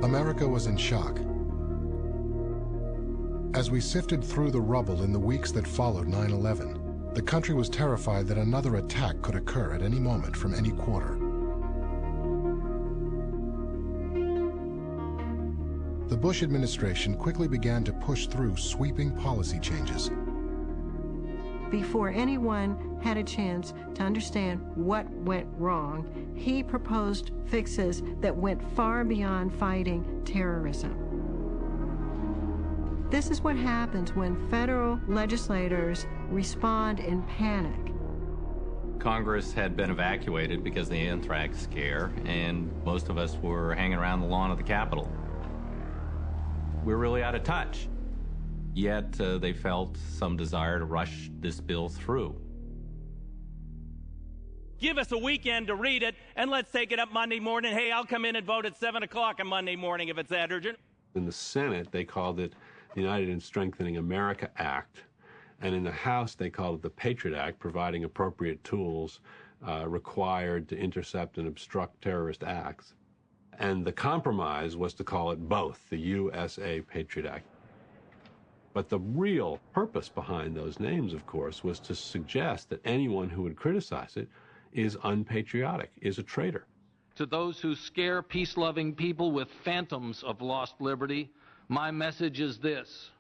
America was in shock. As we sifted through the rubble in the weeks that followed 9/11, the country was terrified that another attack could occur at any moment from any quarter. The Bush administration quickly began to push through sweeping policy changes. Before anyone had a chance to understand what went wrong, he proposed fixes that went far beyond fighting terrorism. This is what happens when federal legislators respond in panic. Congress had been evacuated because of the anthrax scare, and most of us were hanging around the lawn of the Capitol. We're really out of touch. Yet they felt some desire to rush this bill through. Give us a weekend to read it, and let's take it up Monday morning. Hey, I'll come in and vote at 7 o'clock on Monday morning if it's that urgent. In the Senate, they called it the United in Strengthening America Act, and in the House, they called it the Patriot Act, providing appropriate tools required to intercept and obstruct terrorist acts. And the compromise was to call it both, the USA Patriot Act. But the real purpose behind those names, of course, was to suggest that anyone who would criticize it is unpatriotic, is a traitor. To those who scare peace-loving people with phantoms of lost liberty, my message is this: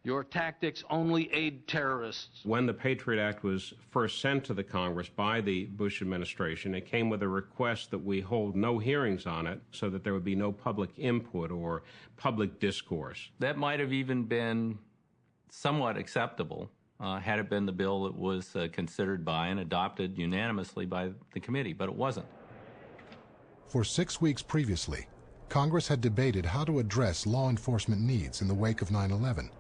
your tactics only aid terrorists. When the Patriot Act was first sent to the Congress by the Bush administration, it came with a request that we hold no hearings on it so that there would be no public input or public discourse. That might have even been somewhat acceptable had it been the bill that was considered by and adopted unanimously by the committee, but it wasn't. For 6 weeks previously, Congress had debated how to address law enforcement needs in the wake of 9/11.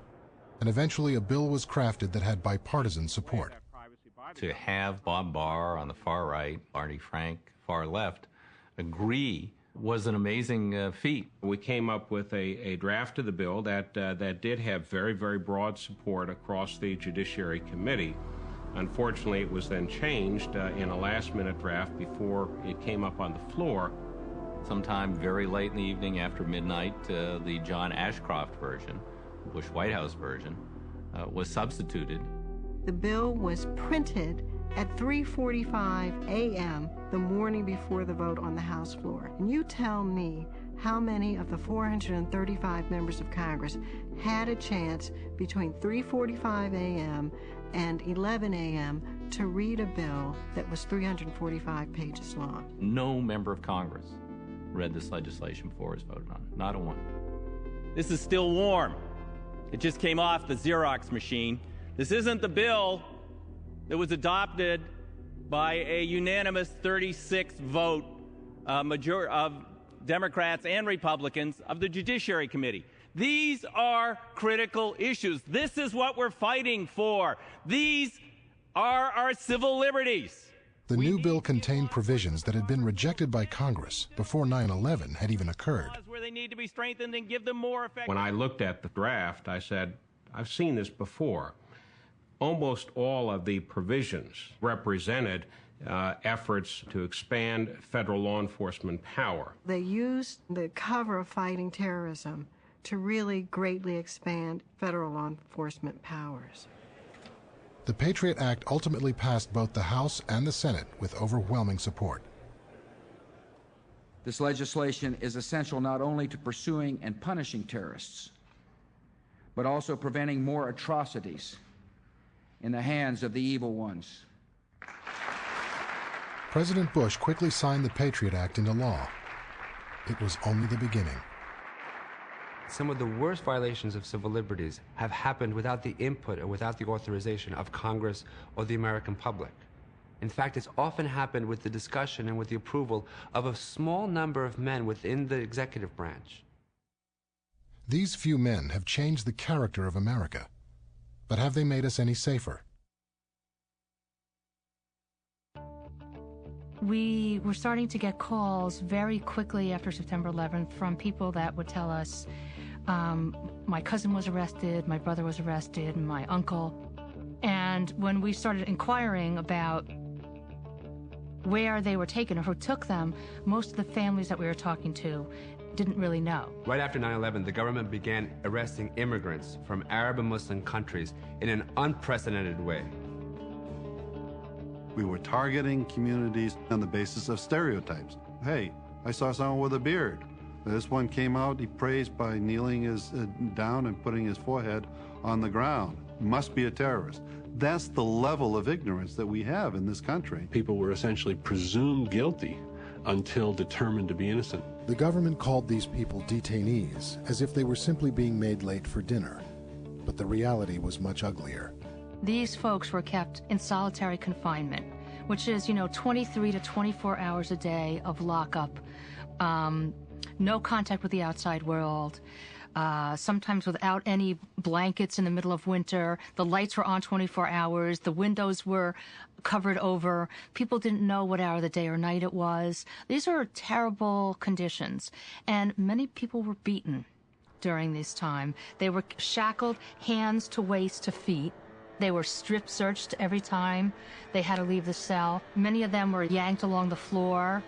And eventually a bill was crafted that had bipartisan support. To have Bob Barr on the far right, Barney Frank far left, agree was an amazing feat. We came up with a draft of the bill that did have very, very broad support across the Judiciary Committee. Unfortunately, it was then changed in a last-minute draft before it came up on the floor. Sometime very late in the evening after midnight, the John Ashcroft version, Bush Whitehouse version, was substituted. The bill was printed at 3:45 a.m. the morning before the vote on the House floor. And you tell me how many of the 435 members of Congress had a chance between 3:45 a.m. and 11 a.m. to read a bill that was 345 pages long. No member of Congress read this legislation before it was voted on. Not a one. This is still warm. It just came off the Xerox machine. This isn't the bill that was adopted by a unanimous 36 vote of Democrats and Republicans of the Judiciary Committee. These are critical issues. This is what we're fighting for. These are our civil liberties. The new bill contained provisions that had been rejected by Congress before 9/11 had even occurred. Where they need to be strengthened and give them more effect. When I looked at the draft, I said, I've seen this before. Almost all of the provisions represented efforts to expand federal law enforcement power. They used the cover of fighting terrorism to really greatly expand federal law enforcement powers. The Patriot Act ultimately passed both the House and the Senate with overwhelming support. This legislation is essential not only to pursuing and punishing terrorists, but also preventing more atrocities in the hands of the evil ones. President Bush quickly signed the Patriot Act into law. It was only the beginning. Some of the worst violations of civil liberties have happened without the input or without the authorization of Congress or the American public. In fact, it's often happened with the discussion and with the approval of a small number of men within the executive branch. These few men have changed the character of America. But have they made us any safer? We were starting to get calls very quickly after September 11th from people that would tell us, my cousin was arrested, my brother was arrested, my uncle. And when we started inquiring about where they were taken or who took them, most of the families that we were talking to didn't really know. Right after 9/11, the government began arresting immigrants from Arab and Muslim countries in an unprecedented way. We were targeting communities on the basis of stereotypes. Hey, I saw someone with a beard. This one came out, he prays by kneeling down and putting his forehead on the ground. Must be a terrorist. That's the level of ignorance that we have in this country. People were essentially presumed guilty until determined to be innocent. The government called these people detainees, as if they were simply being made late for dinner. But the reality was much uglier. These folks were kept in solitary confinement, which is, 23 to 24 hours a day of lockup, no contact with the outside world, sometimes without any blankets in the middle of winter. The lights were on 24 hours. The windows were covered over. People didn't know what hour of the day or night it was. These are terrible conditions, and many people were beaten during this time. They were shackled hands to waist to feet. They were strip searched every time they had to leave the cell. Many of them were yanked along the floor.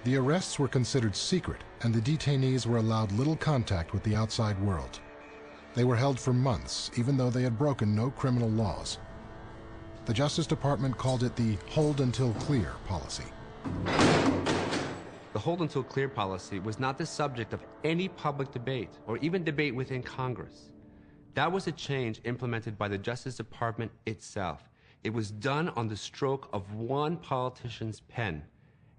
The arrests were considered secret, and the detainees were allowed little contact with the outside world. They were held for months, even though they had broken no criminal laws. The Justice Department called it the hold until clear policy. The hold until clear policy was not the subject of any public debate or even debate within Congress. That was a change implemented by the Justice Department itself. It was done on the stroke of one politician's pen,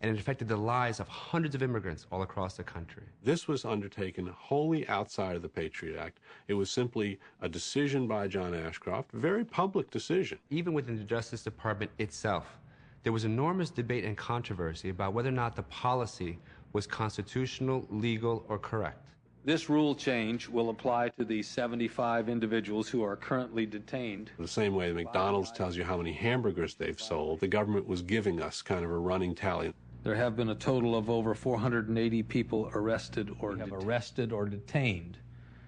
and it affected the lives of hundreds of immigrants all across the country. This was undertaken wholly outside of the Patriot Act. It was simply a decision by John Ashcroft, a very public decision. Even within the Justice Department itself, there was enormous debate and controversy about whether or not the policy was constitutional, legal, or correct. This rule change will apply to the 75 individuals who are currently detained. The same way McDonald's tells you how many hamburgers they've sold, the government was giving us kind of a running tally. There have been a total of over 480 people arrested or detained.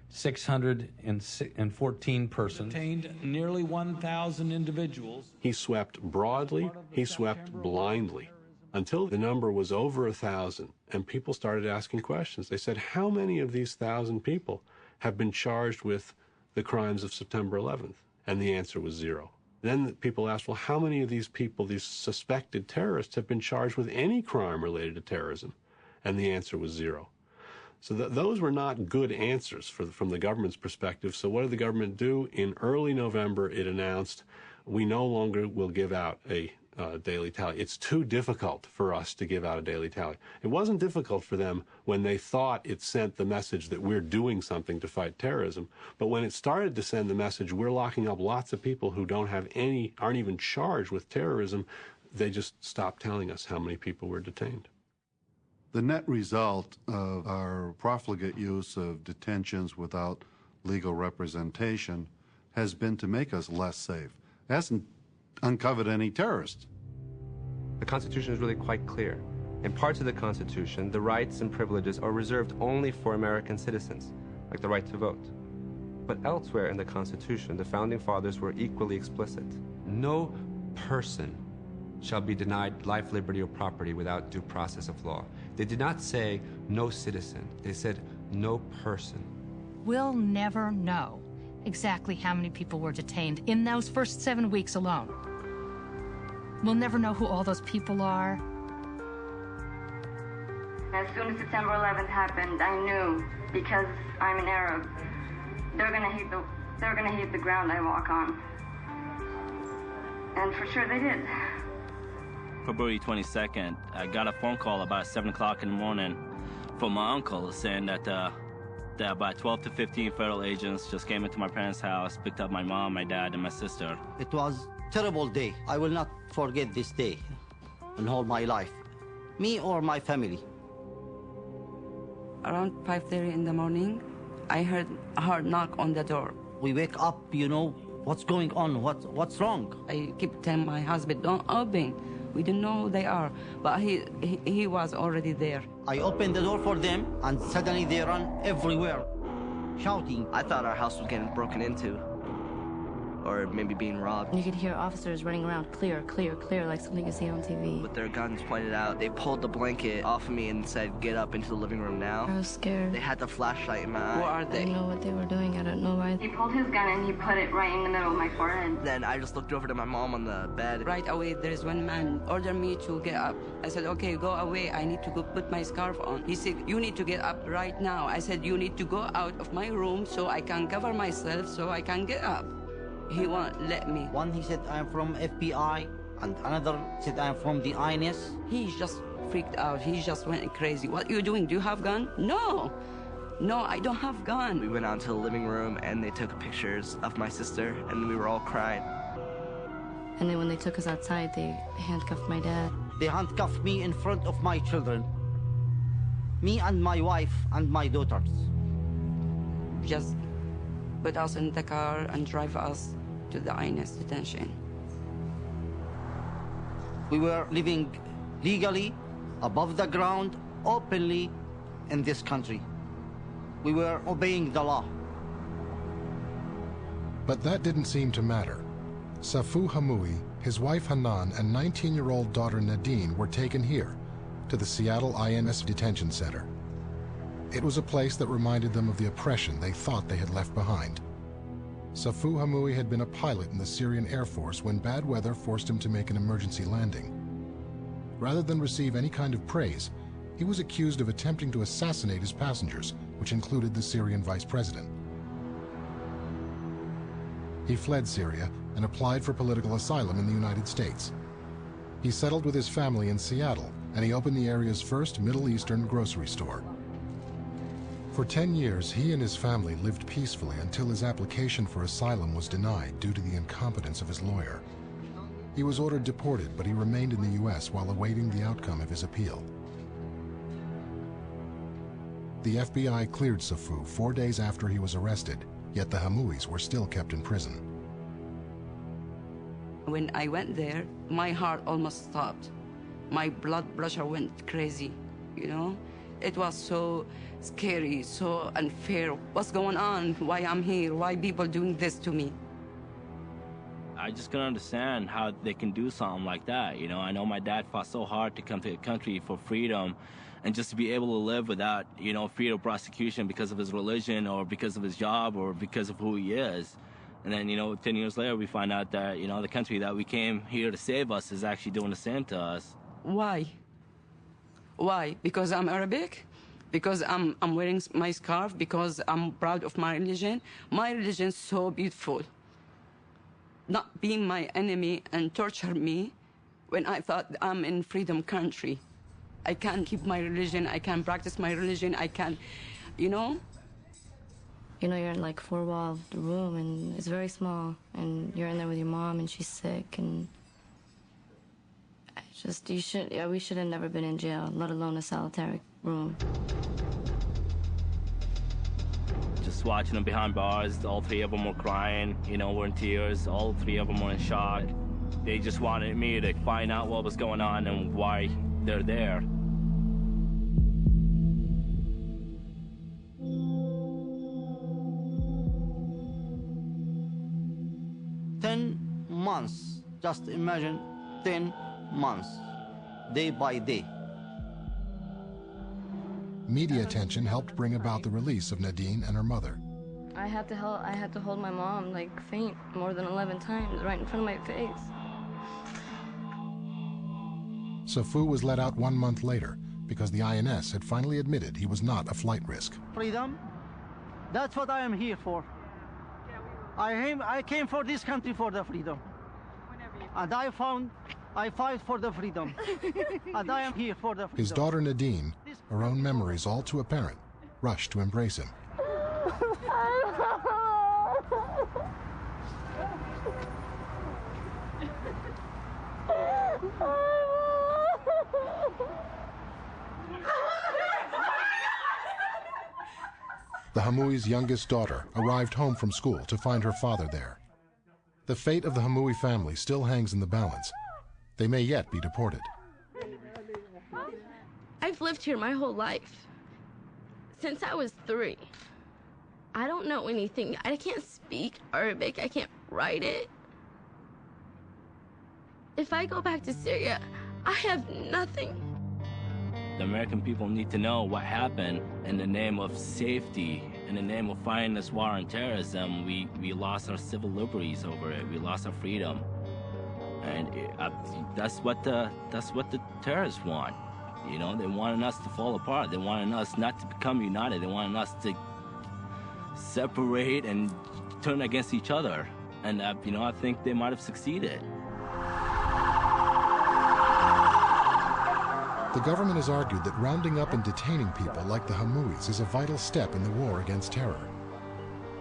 614 persons. Detained nearly 1,000 individuals. He swept broadly, he swept blindly, until the number was over 1,000, and people started asking questions. They said, how many of these 1,000 people have been charged with the crimes of September 11th? And the answer was 0. Then people asked, well, how many of these people, these suspected terrorists, have been charged with any crime related to terrorism? And the answer was 0. So those were not good answers from the government's perspective. So what did the government do? In early November, it announced, we no longer will give out a daily tally. It's too difficult for us to give out a daily tally. It wasn't difficult for them when they thought it sent the message that we're doing something to fight terrorism. But when it started to send the message we're locking up lots of people who aren't even charged with terrorism, they just stopped telling us how many people were detained. The net result of our profligate use of detentions without legal representation has been to make us less safe. It hasn't uncovered any terrorists. The Constitution is really quite clear. In parts of the Constitution, the rights and privileges are reserved only for American citizens, like the right to vote. But elsewhere in the Constitution, the Founding Fathers were equally explicit. No person shall be denied life, liberty, or property without due process of law. They did not say no citizen. They said no person. We'll never know exactly how many people were detained in those first 7 weeks alone. We'll never know who all those people are. As soon as September 11th happened, I knew, because I'm an Arab, they're gonna hate the ground I walk on. And for sure they did. February 22nd, I got a phone call about 7 o'clock in the morning from my uncle saying that about 12 to 15 federal agents just came into my parents' house, picked up my mom, my dad, and my sister. It was a terrible day. I will not forget this day in all my life, me or my family. Around 5:30 in the morning, I heard a hard knock on the door. We wake up, what's going on? What's wrong? I keep telling my husband, don't open. We don't know who they are, but he was already there. I opened the door for them, and suddenly they run everywhere, shouting. I thought our house was getting broken into. or maybe being robbed. You could hear officers running around, clear, clear, clear, like something you see on TV. With their guns pointed out, they pulled the blanket off of me and said, get up into the living room now. I was scared. They had the flashlight in my eye. Who are they? I don't know what they were doing. I don't know why. He pulled his gun and he put it right in the middle of my forehead. Then I just looked over to my mom on the bed. Right away, there is one man ordered me to get up. I said, okay, go away. I need to go put my scarf on. He said, you need to get up right now. I said, you need to go out of my room so I can cover myself so I can get up. He won't let me. One, he said, I'm from FBI, and another said, I'm from the INS. He just freaked out. He just went crazy. What are you doing? Do you have gun? No. No, I don't have gun. We went out to the living room, and they took pictures of my sister, and we were all crying. And then when they took us outside, they handcuffed my dad. They handcuffed me in front of my children. Me and my wife and my daughters. Just put us in the car and drive us to the INS detention. We were living legally, above the ground, openly in this country. We were obeying the law. But that didn't seem to matter. Safu Hamui, his wife Hanan, and 19-year-old daughter Nadine were taken here, to the Seattle INS Detention Center. It was a place that reminded them of the oppression they thought they had left behind. Safu Hamui had been a pilot in the Syrian Air Force when bad weather forced him to make an emergency landing. Rather than receive any kind of praise, he was accused of attempting to assassinate his passengers, which included the Syrian vice president. He fled Syria and applied for political asylum in the United States. He settled with his family in Seattle, and he opened the area's first Middle Eastern grocery store. For 10 years, he and his family lived peacefully until his application for asylum was denied due to the incompetence of his lawyer. He was ordered deported, but he remained in the U.S. while awaiting the outcome of his appeal. The FBI cleared Safu 4 days after he was arrested, yet the Hamuis were still kept in prison. When I went there, my heart almost stopped. My blood pressure went crazy, you know? It was so scary, so unfair. What's going on? Why I'm here? Why people doing this to me? I just couldn't understand how they can do something like that. You know, I know my dad fought so hard to come to a country for freedom, and just to be able to live without, you know, fear of prosecution because of his religion or because of his job or because of who he is. And then, you know, 10 years later, we find out that, you know, the country that we came here to save us is actually doing the same to us. Why? Why? Because I'm Arabic? Because I'm wearing my scarf? Because I'm proud of my religion? My religion is so beautiful. Not being my enemy and torture me when I thought I'm in freedom country. I can keep my religion, I can practice my religion, I can, you know? You know, you're in like four-wall room, and it's very small, and you're in there with your mom, and she's sick, and we should have never been in jail, let alone a solitary room. Just watching them behind bars, all three of them were crying, you know, were in tears, all three of them were in shock. They just wanted me to find out what was going on and why they're there. Months. Just imagine 10 months, day by day. Media attention helped bring about the release of Nadine and her mother. I had to hold my mom, like, faint more than 11 times right in front of my face. Safu was let out 1 month later because the INS had finally admitted he was not a flight risk. Freedom, that's what I am here for. I came for this country for the freedom. And I fight for the freedom. And I am here for the freedom. His daughter Nadine, her own memories all too apparent, rushed to embrace him. The Hamui's youngest daughter arrived home from school to find her father there. The fate of the Hamui family still hangs in the balance. They may yet be deported. I've lived here my whole life. Since I was 3. I don't know anything. I can't speak Arabic. I can't write it. If I go back to Syria, I have nothing. The American people need to know what happened in the name of safety, in the name of fighting this war on terrorism. We lost our civil liberties over it. We lost our freedom, and that's what the terrorists want. You know, they wanted us to fall apart. They wanted us not to become united. They wanted us to separate and turn against each other. And you know, I think they might have succeeded. The government has argued that rounding up and detaining people like the Hamouis is a vital step in the war against terror.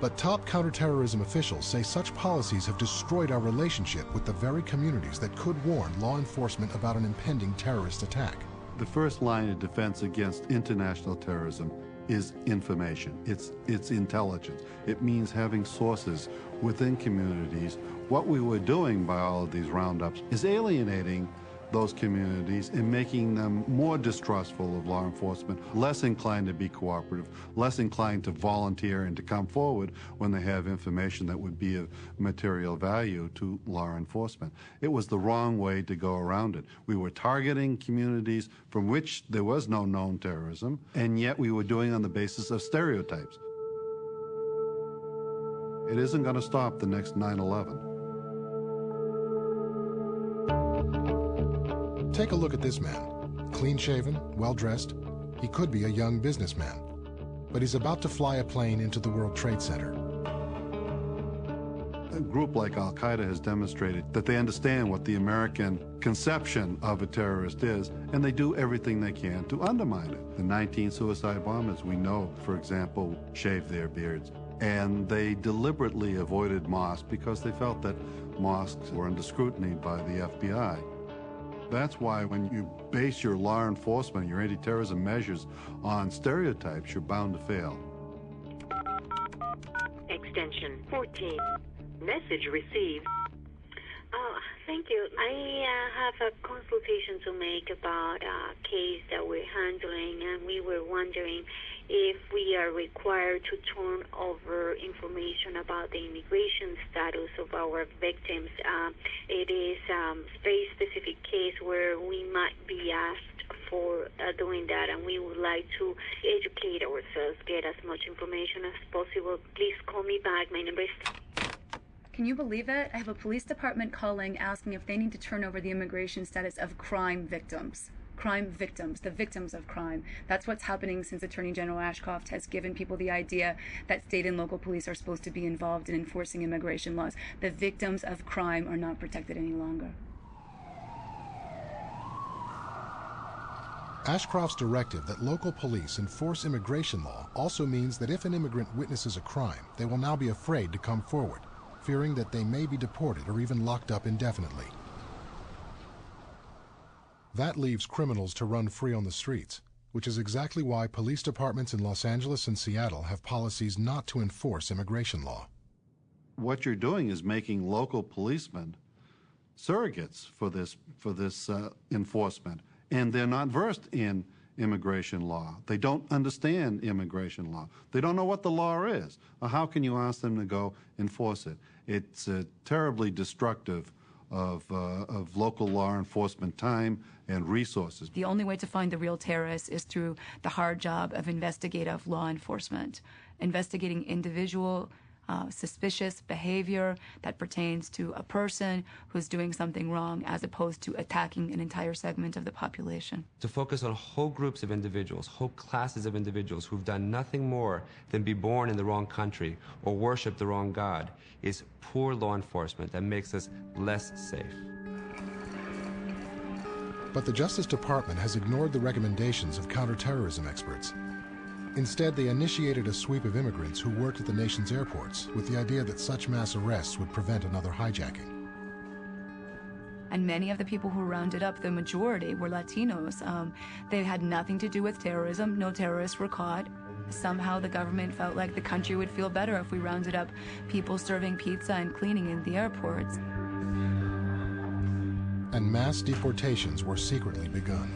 But top counterterrorism officials say such policies have destroyed our relationship with the very communities that could warn law enforcement about an impending terrorist attack. The first line of defense against international terrorism is information. It's intelligence. It means having sources within communities. What we were doing by all of these roundups is alienating those communities and making them more distrustful of law enforcement, less inclined to be cooperative, less inclined to volunteer and to come forward when they have information that would be of material value to law enforcement. It was the wrong way to go around it. We were targeting communities from which there was no known terrorism, and yet we were doing it on the basis of stereotypes. It isn't going to stop the next 9/11. Take a look at this man. Clean-shaven, well-dressed. He could be a young businessman. But he's about to fly a plane into the World Trade Center. A group like Al-Qaeda has demonstrated that they understand what the American conception of a terrorist is, and they do everything they can to undermine it. The 19 suicide bombers, we know, for example, shaved their beards. And they deliberately avoided mosques because they felt that mosques were under scrutiny by the FBI. That's why when you base your law enforcement, your anti-terrorism measures on stereotypes, you're bound to fail. Extension 14. Message received. Thank you. I have a consultation to make about a case that we're handling, and we were wondering if we are required to turn over information about the immigration status of our victims. It is a very specific case where we might be asked for doing that, and we would like to educate ourselves, get as much information as possible. Please call me back. My number is... Can you believe it? I have a police department calling asking if they need to turn over the immigration status of crime victims. Crime victims, the victims of crime. That's what's happening since Attorney General Ashcroft has given people the idea that state and local police are supposed to be involved in enforcing immigration laws. The victims of crime are not protected any longer. Ashcroft's directive that local police enforce immigration law also means that if an immigrant witnesses a crime, they will now be afraid to come forward, fearing that they may be deported or even locked up indefinitely. That leaves criminals to run free on the streets, which is exactly why police departments in Los Angeles and Seattle have policies not to enforce immigration law. What you're doing is making local policemen surrogates for this enforcement, and they're not versed in immigration law. They don't understand immigration law. They don't know what the law is. How can you ask them to go enforce it? It's terribly destructive of local law enforcement time and resources. The only way to find the real terrorists is through the hard job of investigative law enforcement, investigating individual suspicious behavior that pertains to a person who's doing something wrong, as opposed to attacking an entire segment of the population. To focus on whole groups of individuals, whole classes of individuals who've done nothing more than be born in the wrong country or worship the wrong God is poor law enforcement that makes us less safe. But the Justice Department has ignored the recommendations of counterterrorism experts. Instead, they initiated a sweep of immigrants who worked at the nation's airports with the idea that such mass arrests would prevent another hijacking. And many of the people who rounded up, the majority, were Latinos. They had nothing to do with terrorism. No terrorists were caught. Somehow the government felt like the country would feel better if we rounded up people serving pizza and cleaning in the airports. And mass deportations were secretly begun.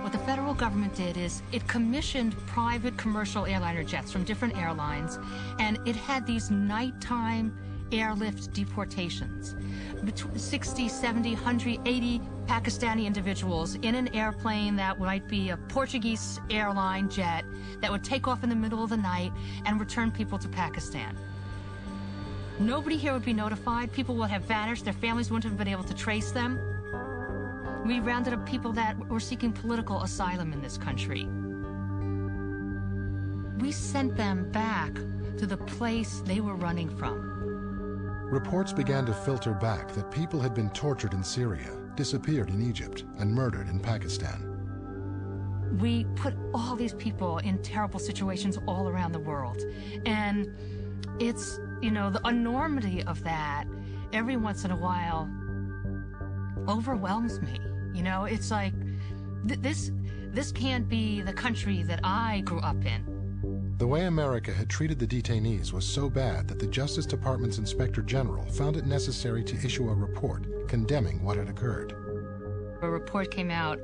What the federal government did is it commissioned private commercial airliner jets from different airlines, and it had these nighttime airlift deportations. Between 60, 70, 100, 80 Pakistani individuals in an airplane that might be a Portuguese airline jet that would take off in the middle of the night and return people to Pakistan. Nobody here would be notified. People would have vanished. Their families wouldn't have been able to trace them. We rounded up people that were seeking political asylum in this country. We sent them back to the place they were running from. Reports began to filter back that people had been tortured in Syria, disappeared in Egypt, and murdered in Pakistan. We put all these people in terrible situations all around the world. And it's, you know, the enormity of that every once in a while overwhelms me. You know, it's like, this can't be the country that I grew up in. The way America had treated the detainees was so bad that the Justice Department's Inspector General found it necessary to issue a report condemning what had occurred. A report came out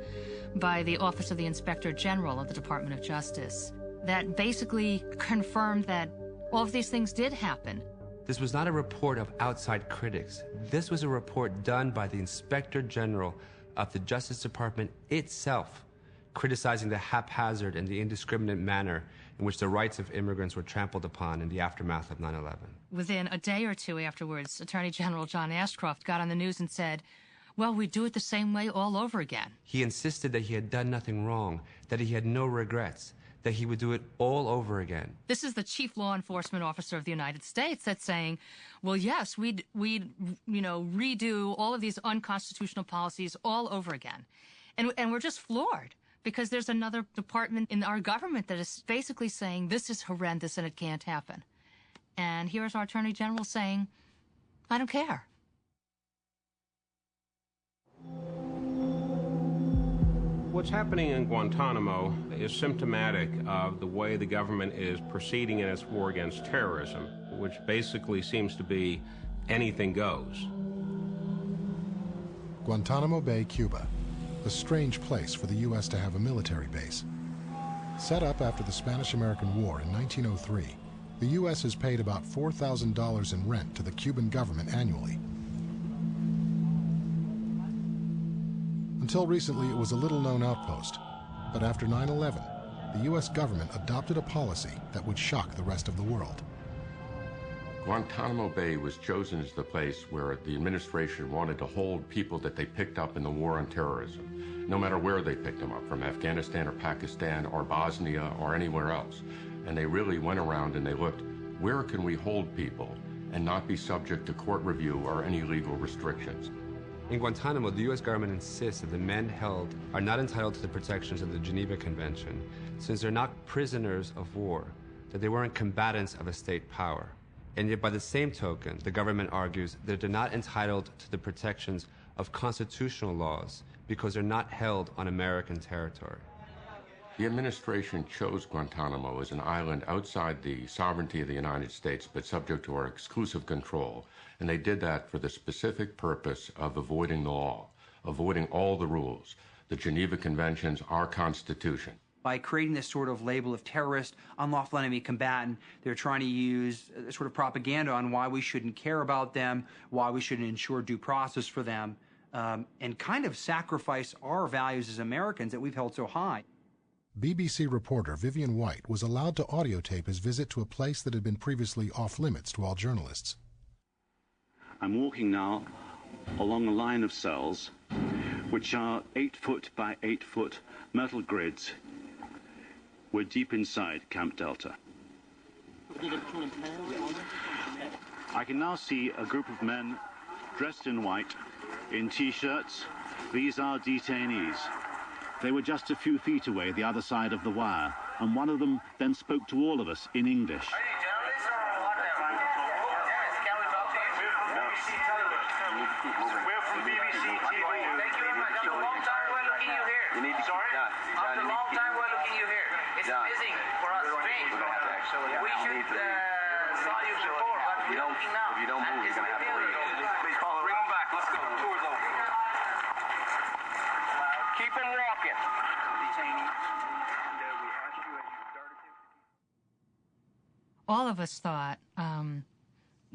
by the Office of the Inspector General of the Department of Justice that basically confirmed that all of these things did happen. This was not a report of outside critics. This was a report done by the Inspector General of the Justice Department itself, criticizing the haphazard and the indiscriminate manner in which the rights of immigrants were trampled upon in the aftermath of 9/11. Within a day or two afterwards, Attorney General John Ashcroft got on the news and said, well, we do it the same way all over again. He insisted that he had done nothing wrong, that he had no regrets, that he would do it all over again. This is the chief law enforcement officer of the United States that's saying, well, yes, we'd redo all of these unconstitutional policies all over again. And we're just floored, because there's another department in our government that is basically saying this is horrendous and it can't happen. And here's our Attorney General saying, I don't care. What's happening in Guantanamo is symptomatic of the way the government is proceeding in its war against terrorism, which basically seems to be anything goes. Guantanamo Bay, Cuba. A strange place for the U.S. to have a military base. Set up after the Spanish-American War in 1903, the U.S. has paid about $4,000 in rent to the Cuban government annually. Until recently, it was a little-known outpost, but after 9/11, the U.S. government adopted a policy that would shock the rest of the world. Guantanamo Bay was chosen as the place where the administration wanted to hold people that they picked up in the war on terrorism, no matter where they picked them up, from Afghanistan or Pakistan or Bosnia or anywhere else. And they really went around and they looked, where can we hold people and not be subject to court review or any legal restrictions? In Guantanamo, the U.S. government insists that the men held are not entitled to the protections of the Geneva Convention, since they're not prisoners of war, that they weren't combatants of a state power. And yet, by the same token, the government argues that they're not entitled to the protections of constitutional laws because they're not held on American territory. The administration chose Guantanamo as an island outside the sovereignty of the United States, but subject to our exclusive control. And they did that for the specific purpose of avoiding the law, avoiding all the rules, the Geneva Conventions, our Constitution. By creating this sort of label of terrorist, unlawful enemy combatant, they're trying to use sort of propaganda on why we shouldn't care about them, why we shouldn't ensure due process for them, and kind of sacrifice our values as Americans that we've held so high. BBC reporter Vivian White was allowed to audiotape his visit to a place that had been previously off-limits to all journalists. I'm walking now along a line of cells, which are 8-foot by 8-foot metal grids. We're deep inside Camp Delta. I can now see a group of men dressed in white, in T-shirts. These are detainees. They were just a few feet away, the other side of the wire, and one of them then spoke to all of us in English. We're from BBC TV. Thank you very much. After a long time we're looking you here. You need to Sorry? After a long time we're looking you here. It's amazing for us strange. We should saw you before, but we're looking now. If you don't move, you're going to have to leave. Please follow. Bring them back. Let's go. The tour's over. Keep it rocking. All of us thought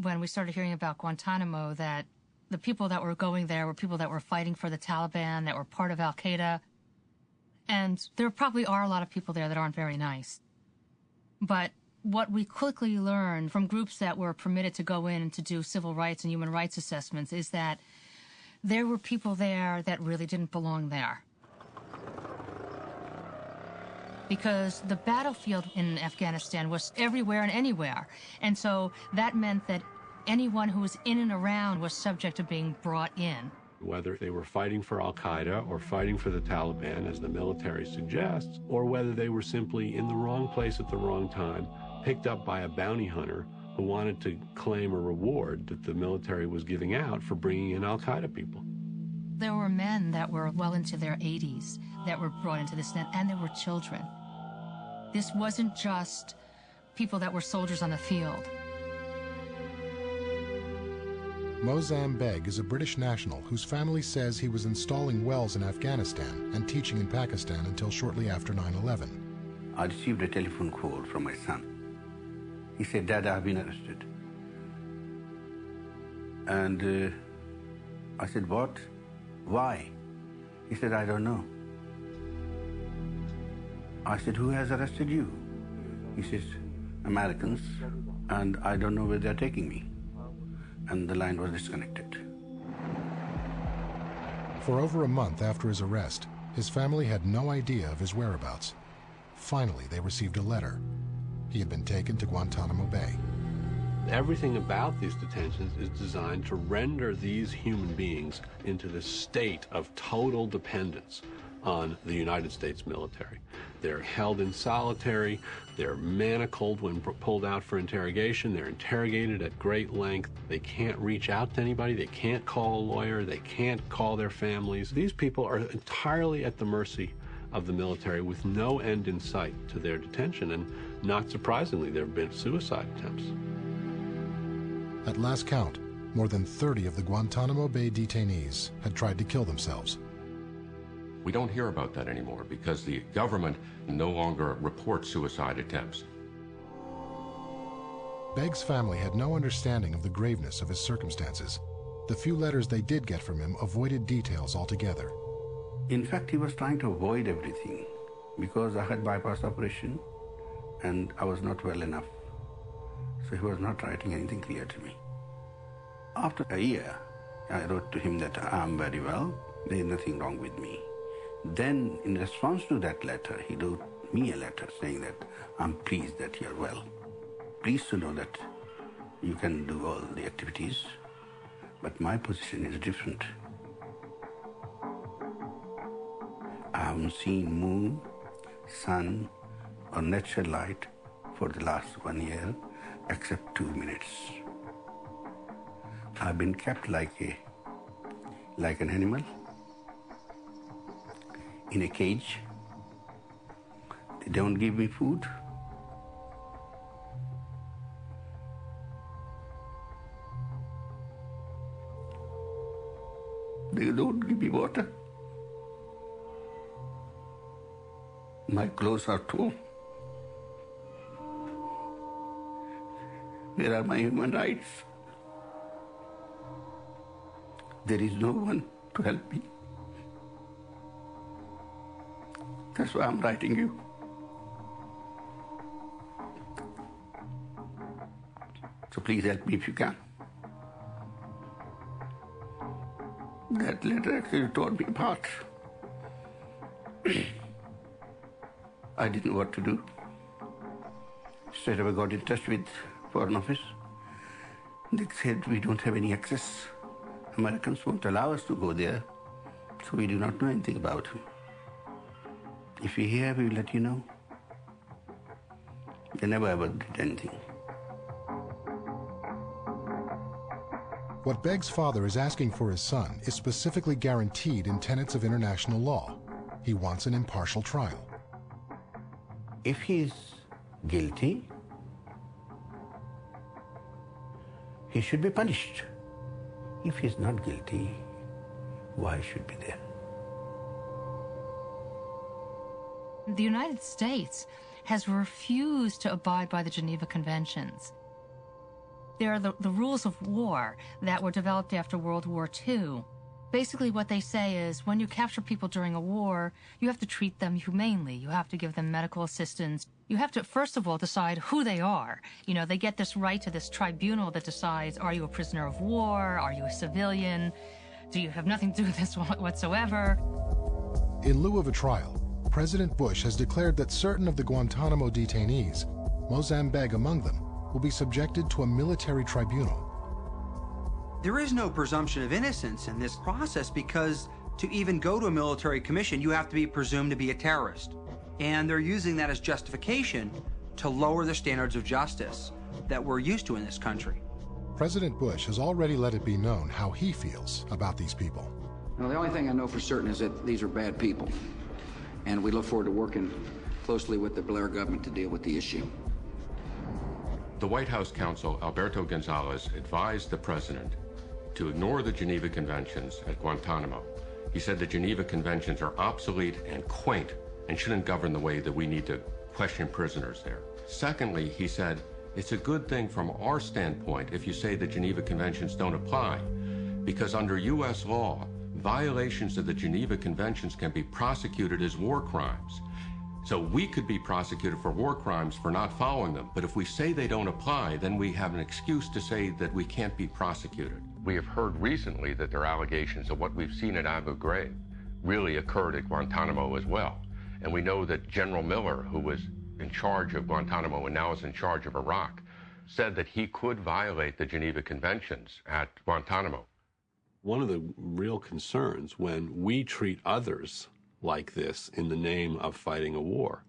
when we started hearing about Guantanamo, that the people that were going there were people that were fighting for the Taliban, that were part of Al-Qaeda. And there probably are a lot of people there that aren't very nice. But what we quickly learned from groups that were permitted to go in and to do civil rights and human rights assessments is that there were people there that really didn't belong there. Because the battlefield in Afghanistan was everywhere and anywhere. And so that meant that anyone who was in and around was subject to being brought in. Whether they were fighting for Al-Qaeda or fighting for the Taliban, as the military suggests, or whether they were simply in the wrong place at the wrong time, picked up by a bounty hunter who wanted to claim a reward that the military was giving out for bringing in Al-Qaeda people. There were men that were well into their 80s that were brought into this net, and there were children. This wasn't just people that were soldiers on the field. Mozam Beg is a British national whose family says he was installing wells in Afghanistan and teaching in Pakistan until shortly after 9/11. I received a telephone call from my son. He said, "Dad, I've been arrested." And I said, "What? Why?" He said, "I don't know." I said, "Who has arrested you?" He says, "Americans, and I don't know where they're taking me." And the line was disconnected. For over a month after his arrest, his family had no idea of his whereabouts. Finally, they received a letter. He had been taken to Guantanamo Bay. Everything about these detentions is designed to render these human beings into this state of total dependence on the United States military. They're held in solitary, they're manacled when pulled out for interrogation, they're interrogated at great length, they can't reach out to anybody, they can't call a lawyer, they can't call their families. These people are entirely at the mercy of the military with no end in sight to their detention, and not surprisingly, there have been suicide attempts. At last count, more than 30 of the Guantanamo Bay detainees had tried to kill themselves. We don't hear about that anymore because the government no longer reports suicide attempts. Beg's family had no understanding of the graveness of his circumstances. The few letters they did get from him avoided details altogether. In fact, he was trying to avoid everything because I had bypass operation and I was not well enough. So he was not writing anything clear to me. After a year, I wrote to him that I'm very well, there is nothing wrong with me. Then, in response to that letter, he wrote me a letter saying that I'm pleased that you're well. Pleased to know that you can do all the activities, but my position is different. I haven't seen moon, sun, or natural light for the last 1 year, except 2 minutes. I've been kept like an animal in a cage. They don't give me food. They don't give me water. My clothes are torn. Where are my human rights? There is no one to help me. That's why I'm writing you. So please help me if you can. That letter actually tore me apart. I didn't know what to do. Straight away got in touch with Foreign Office. They said we don't have any access. Americans won't allow us to go there, so we do not know anything about him. If we hear, we will let you know. They never ever did anything. What Beg's father is asking for his son is specifically guaranteed in tenets of international law. He wants an impartial trial. If he is guilty, he should be punished. If he is not guilty, why should be there? The United States has refused to abide by the Geneva Conventions. They're the rules of war that were developed after World War II. Basically what they say is when you capture people during a war, you have to treat them humanely. You have to give them medical assistance. You have to, first of all, decide who they are. You know, they get this right to this tribunal that decides, are you a prisoner of war? Are you a civilian? Do you have nothing to do with this whatsoever? In lieu of a trial, President Bush has declared that certain of the Guantanamo detainees, Mozambique among them, will be subjected to a military tribunal. There is no presumption of innocence in this process because to even go to a military commission, you have to be presumed to be a terrorist. And they're using that as justification to lower the standards of justice that we're used to in this country. President Bush has already let it be known how he feels about these people. Well, the only thing I know for certain is that these are bad people. And we look forward to working closely with the Blair government to deal with the issue. The White House counsel, Alberto Gonzales, advised the president to ignore the Geneva Conventions at Guantanamo. He said the Geneva Conventions are obsolete and quaint and shouldn't govern the way that we need to question prisoners there. Secondly, he said, it's a good thing from our standpoint if you say the Geneva Conventions don't apply, because under U.S. law, violations of the Geneva Conventions can be prosecuted as war crimes. So we could be prosecuted for war crimes for not following them, but if we say they don't apply, then we have an excuse to say that we can't be prosecuted. We have heard recently that there are allegations of what we've seen at Abu Ghraib really occurred at Guantanamo as well. And we know that General Miller, who was in charge of Guantanamo and now is in charge of Iraq, said that he could violate the Geneva Conventions at Guantanamo. One of the real concerns when we treat others like this in the name of fighting a war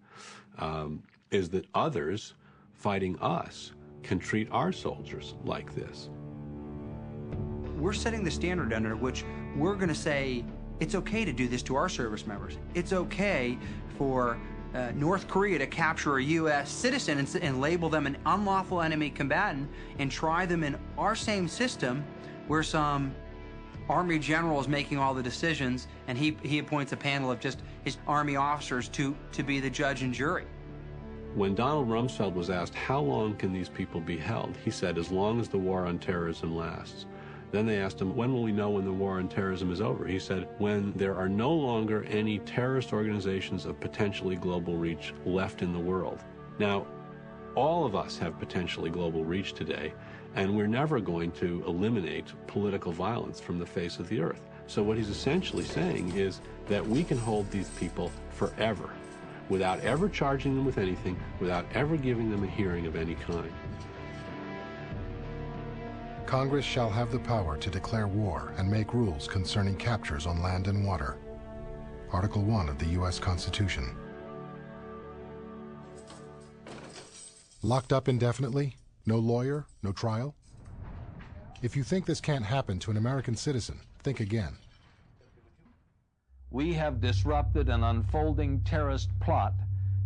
is that others fighting us can treat our soldiers like this. We're setting the standard under which we're going to say it's okay to do this to our service members. It's okay for North Korea to capture a U.S. citizen and label them an unlawful enemy combatant and try them in our same system where some Army general is making all the decisions and he appoints a panel of just his Army officers to be the judge and jury. When Donald Rumsfeld was asked how long can these people be held, he said as long as the war on terrorism lasts. Then they asked him, when will we know when the war on terrorism is over? He said, when there are no longer any terrorist organizations of potentially global reach left in the world. Now, all of us have potentially global reach today, and we're never going to eliminate political violence from the face of the earth. So what he's essentially saying is that we can hold these people forever without ever charging them with anything, without ever giving them a hearing of any kind. Congress shall have the power to declare war and make rules concerning captures on land and water. Article 1 of the U.S. Constitution. Locked up indefinitely? No lawyer? No trial? If you think this can't happen to an American citizen, think again. We have disrupted an unfolding terrorist plot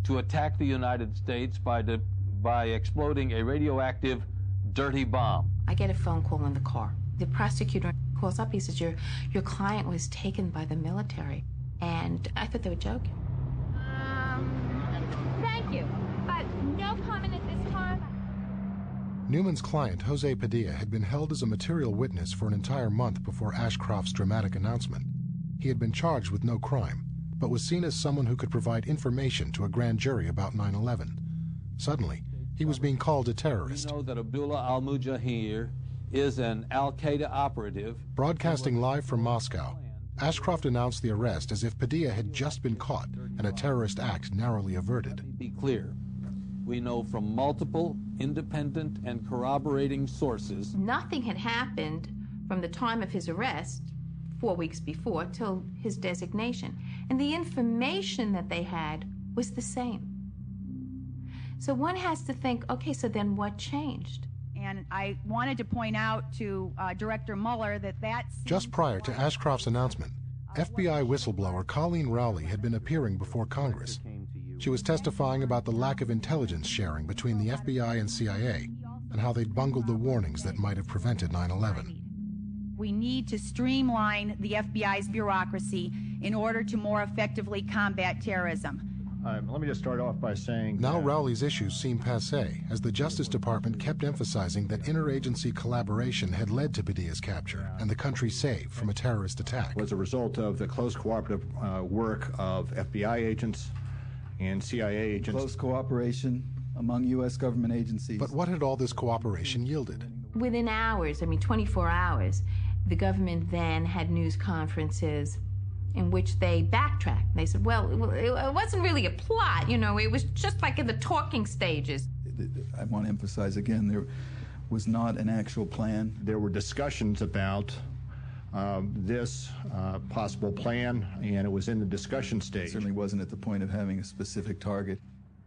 to attack the United States by exploding a radioactive dirty bomb. I get a phone call in the car. The prosecutor calls up. He says, your client was taken by the military. And I thought they were joking. Thank you, but no comment at this time. Newman's client, Jose Padilla, had been held as a material witness for an entire month before Ashcroft's dramatic announcement. He had been charged with no crime, but was seen as someone who could provide information to a grand jury about 9/11. Suddenly, he was being called a terrorist. We know that Abdullah al-Mujahir is an al-Qaeda operative. Broadcasting live from Moscow, Ashcroft announced the arrest as if Padilla had just been caught and a terrorist act narrowly averted. Let me be clear. We know from multiple independent and corroborating sources. Nothing had happened from the time of his arrest 4 weeks before till his designation. And the information that they had was the same. So one has to think, okay, so then what changed? And I wanted to point out to Director Mueller that Just prior to Ashcroft's announcement, FBI whistleblower Colleen Rowley had been appearing before Congress. She was testifying about the lack of intelligence sharing between the FBI and CIA and how they'd bungled the warnings that might have prevented 9/11. we need to streamline the FBI's bureaucracy in order to more effectively combat terrorism. Let me just start off by saying now Rowley's issues seem passé, as the Justice Department kept emphasizing that interagency collaboration had led to Padilla's capture and the country saved from a terrorist attack. Was a result of the close cooperative work of FBI agents and CIA agents. Close cooperation among U.S. government agencies. But what had all this cooperation yielded? Within hours, 24 hours, the government then had news conferences in which they backtracked. They said, well, it wasn't really a plot, it was just like in the talking stages. I want to emphasize again, there was not an actual plan. There were discussions about this possible plan, and it was in the discussion stage. It certainly wasn't at the point of having a specific target.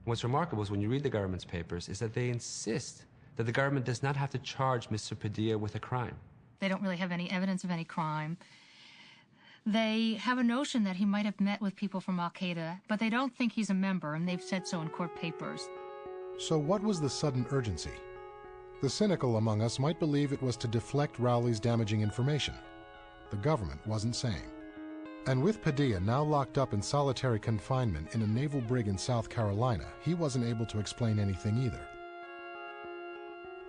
What's remarkable is when you read the government's papers is that they insist that the government does not have to charge Mr. Padilla with a crime. They don't really have any evidence of any crime. They have a notion that he might have met with people from Al-Qaeda, but they don't think he's a member, and they've said so in court papers. So what was the sudden urgency? The cynical among us might believe it was to deflect Rowley's damaging information. The government wasn't saying. And with Padilla now locked up in solitary confinement in a naval brig in South Carolina, he wasn't able to explain anything either.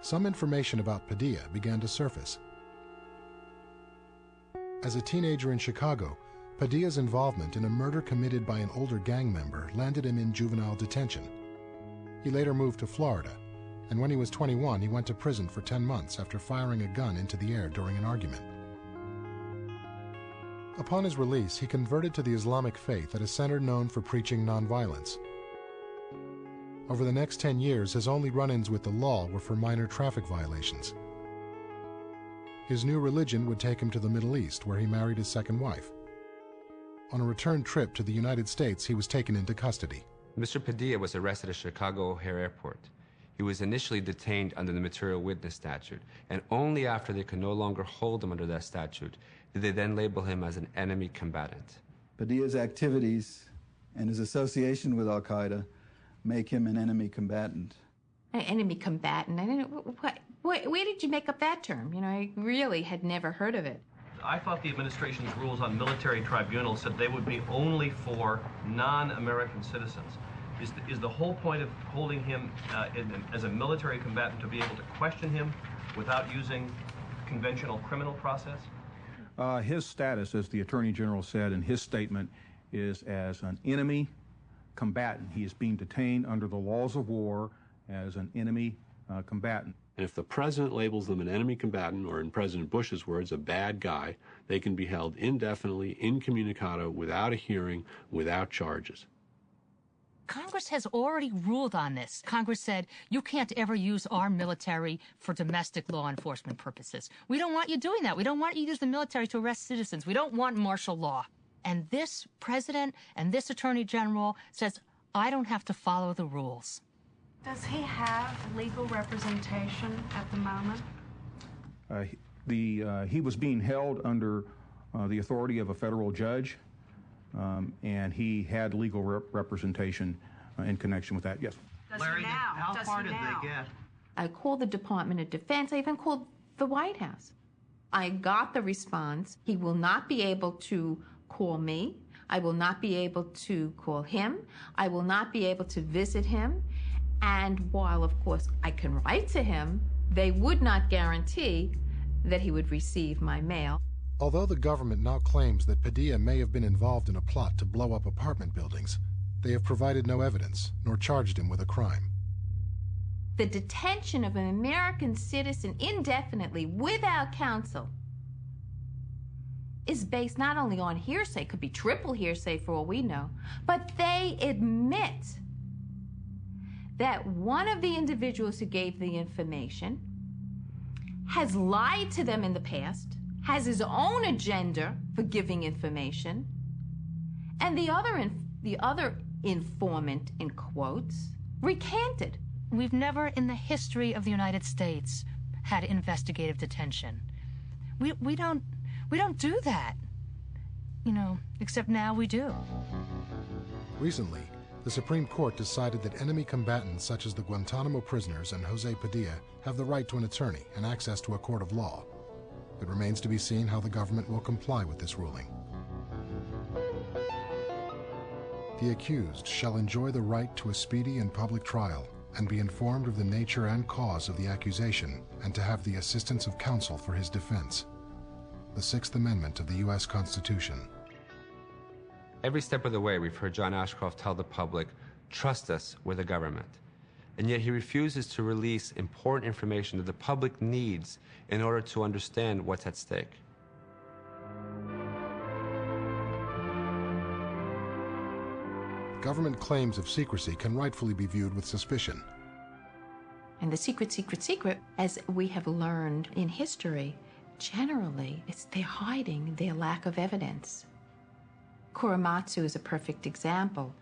Some information about Padilla began to surface. As a teenager in Chicago, Padilla's involvement in a murder committed by an older gang member landed him in juvenile detention. He later moved to Florida, and when he was 21, he went to prison for 10 months after firing a gun into the air during an argument. Upon his release, he converted to the Islamic faith at a center known for preaching nonviolence. Over the next 10 years, his only run-ins with the law were for minor traffic violations. His new religion would take him to the Middle East, where he married his second wife. On a return trip to the United States, he was taken into custody. Mr. Padilla was arrested at Chicago O'Hare Airport. He was initially detained under the Material Witness Statute, and only after they could no longer hold him under that statute did they then label him as an enemy combatant. Padilla's activities and his association with Al-Qaeda make him an enemy combatant. An enemy combatant? I don't know. Where did you make up that term? I really had never heard of it. I thought the administration's rules on military tribunals said they would be only for non-American citizens. Is the whole point of holding him as a military combatant to be able to question him without using conventional criminal process? His status, as the Attorney General said in his statement, is as an enemy combatant. He is being detained under the laws of war as an enemy combatant. And if the president labels them an enemy combatant, or in President Bush's words, a bad guy, they can be held indefinitely, incommunicado, without a hearing, without charges. Congress has already ruled on this. Congress said, you can't ever use our military for domestic law enforcement purposes. We don't want you doing that. We don't want you to use the military to arrest citizens. We don't want martial law. And this president and this attorney general says, I don't have to follow the rules. Does he have legal representation at the moment? He was being held under the authority of a federal judge, and he had legal representation in connection with that, yes. Larry, how far did they get? I called the Department of Defense. I even called the White House. I got the response. He will not be able to call me. I will not be able to call him. I will not be able to visit him. And while, of course, I can write to him, they would not guarantee that he would receive my mail. Although the government now claims that Padilla may have been involved in a plot to blow up apartment buildings, they have provided no evidence, nor charged him with a crime. The detention of an American citizen indefinitely without counsel is based not only on hearsay, could be triple hearsay for all we know, but they admit that one of the individuals who gave the information has lied to them in the past, has his own agenda for giving information, and the other informant, in quotes, recanted. We've never in the history of the United States had investigative detention. We don't do that, except now we do. Recently, the Supreme Court decided that enemy combatants such as the Guantanamo prisoners and Jose Padilla have the right to an attorney and access to a court of law. It remains to be seen how the government will comply with this ruling. The accused shall enjoy the right to a speedy and public trial and be informed of the nature and cause of the accusation and to have the assistance of counsel for his defense. The Sixth Amendment of the U.S. Constitution. Every step of the way, we've heard John Ashcroft tell the public, trust us, we're the government. And yet he refuses to release important information that the public needs in order to understand what's at stake. Government claims of secrecy can rightfully be viewed with suspicion. And the secret, as we have learned in history, generally, they're hiding their lack of evidence. Korematsu is a perfect example.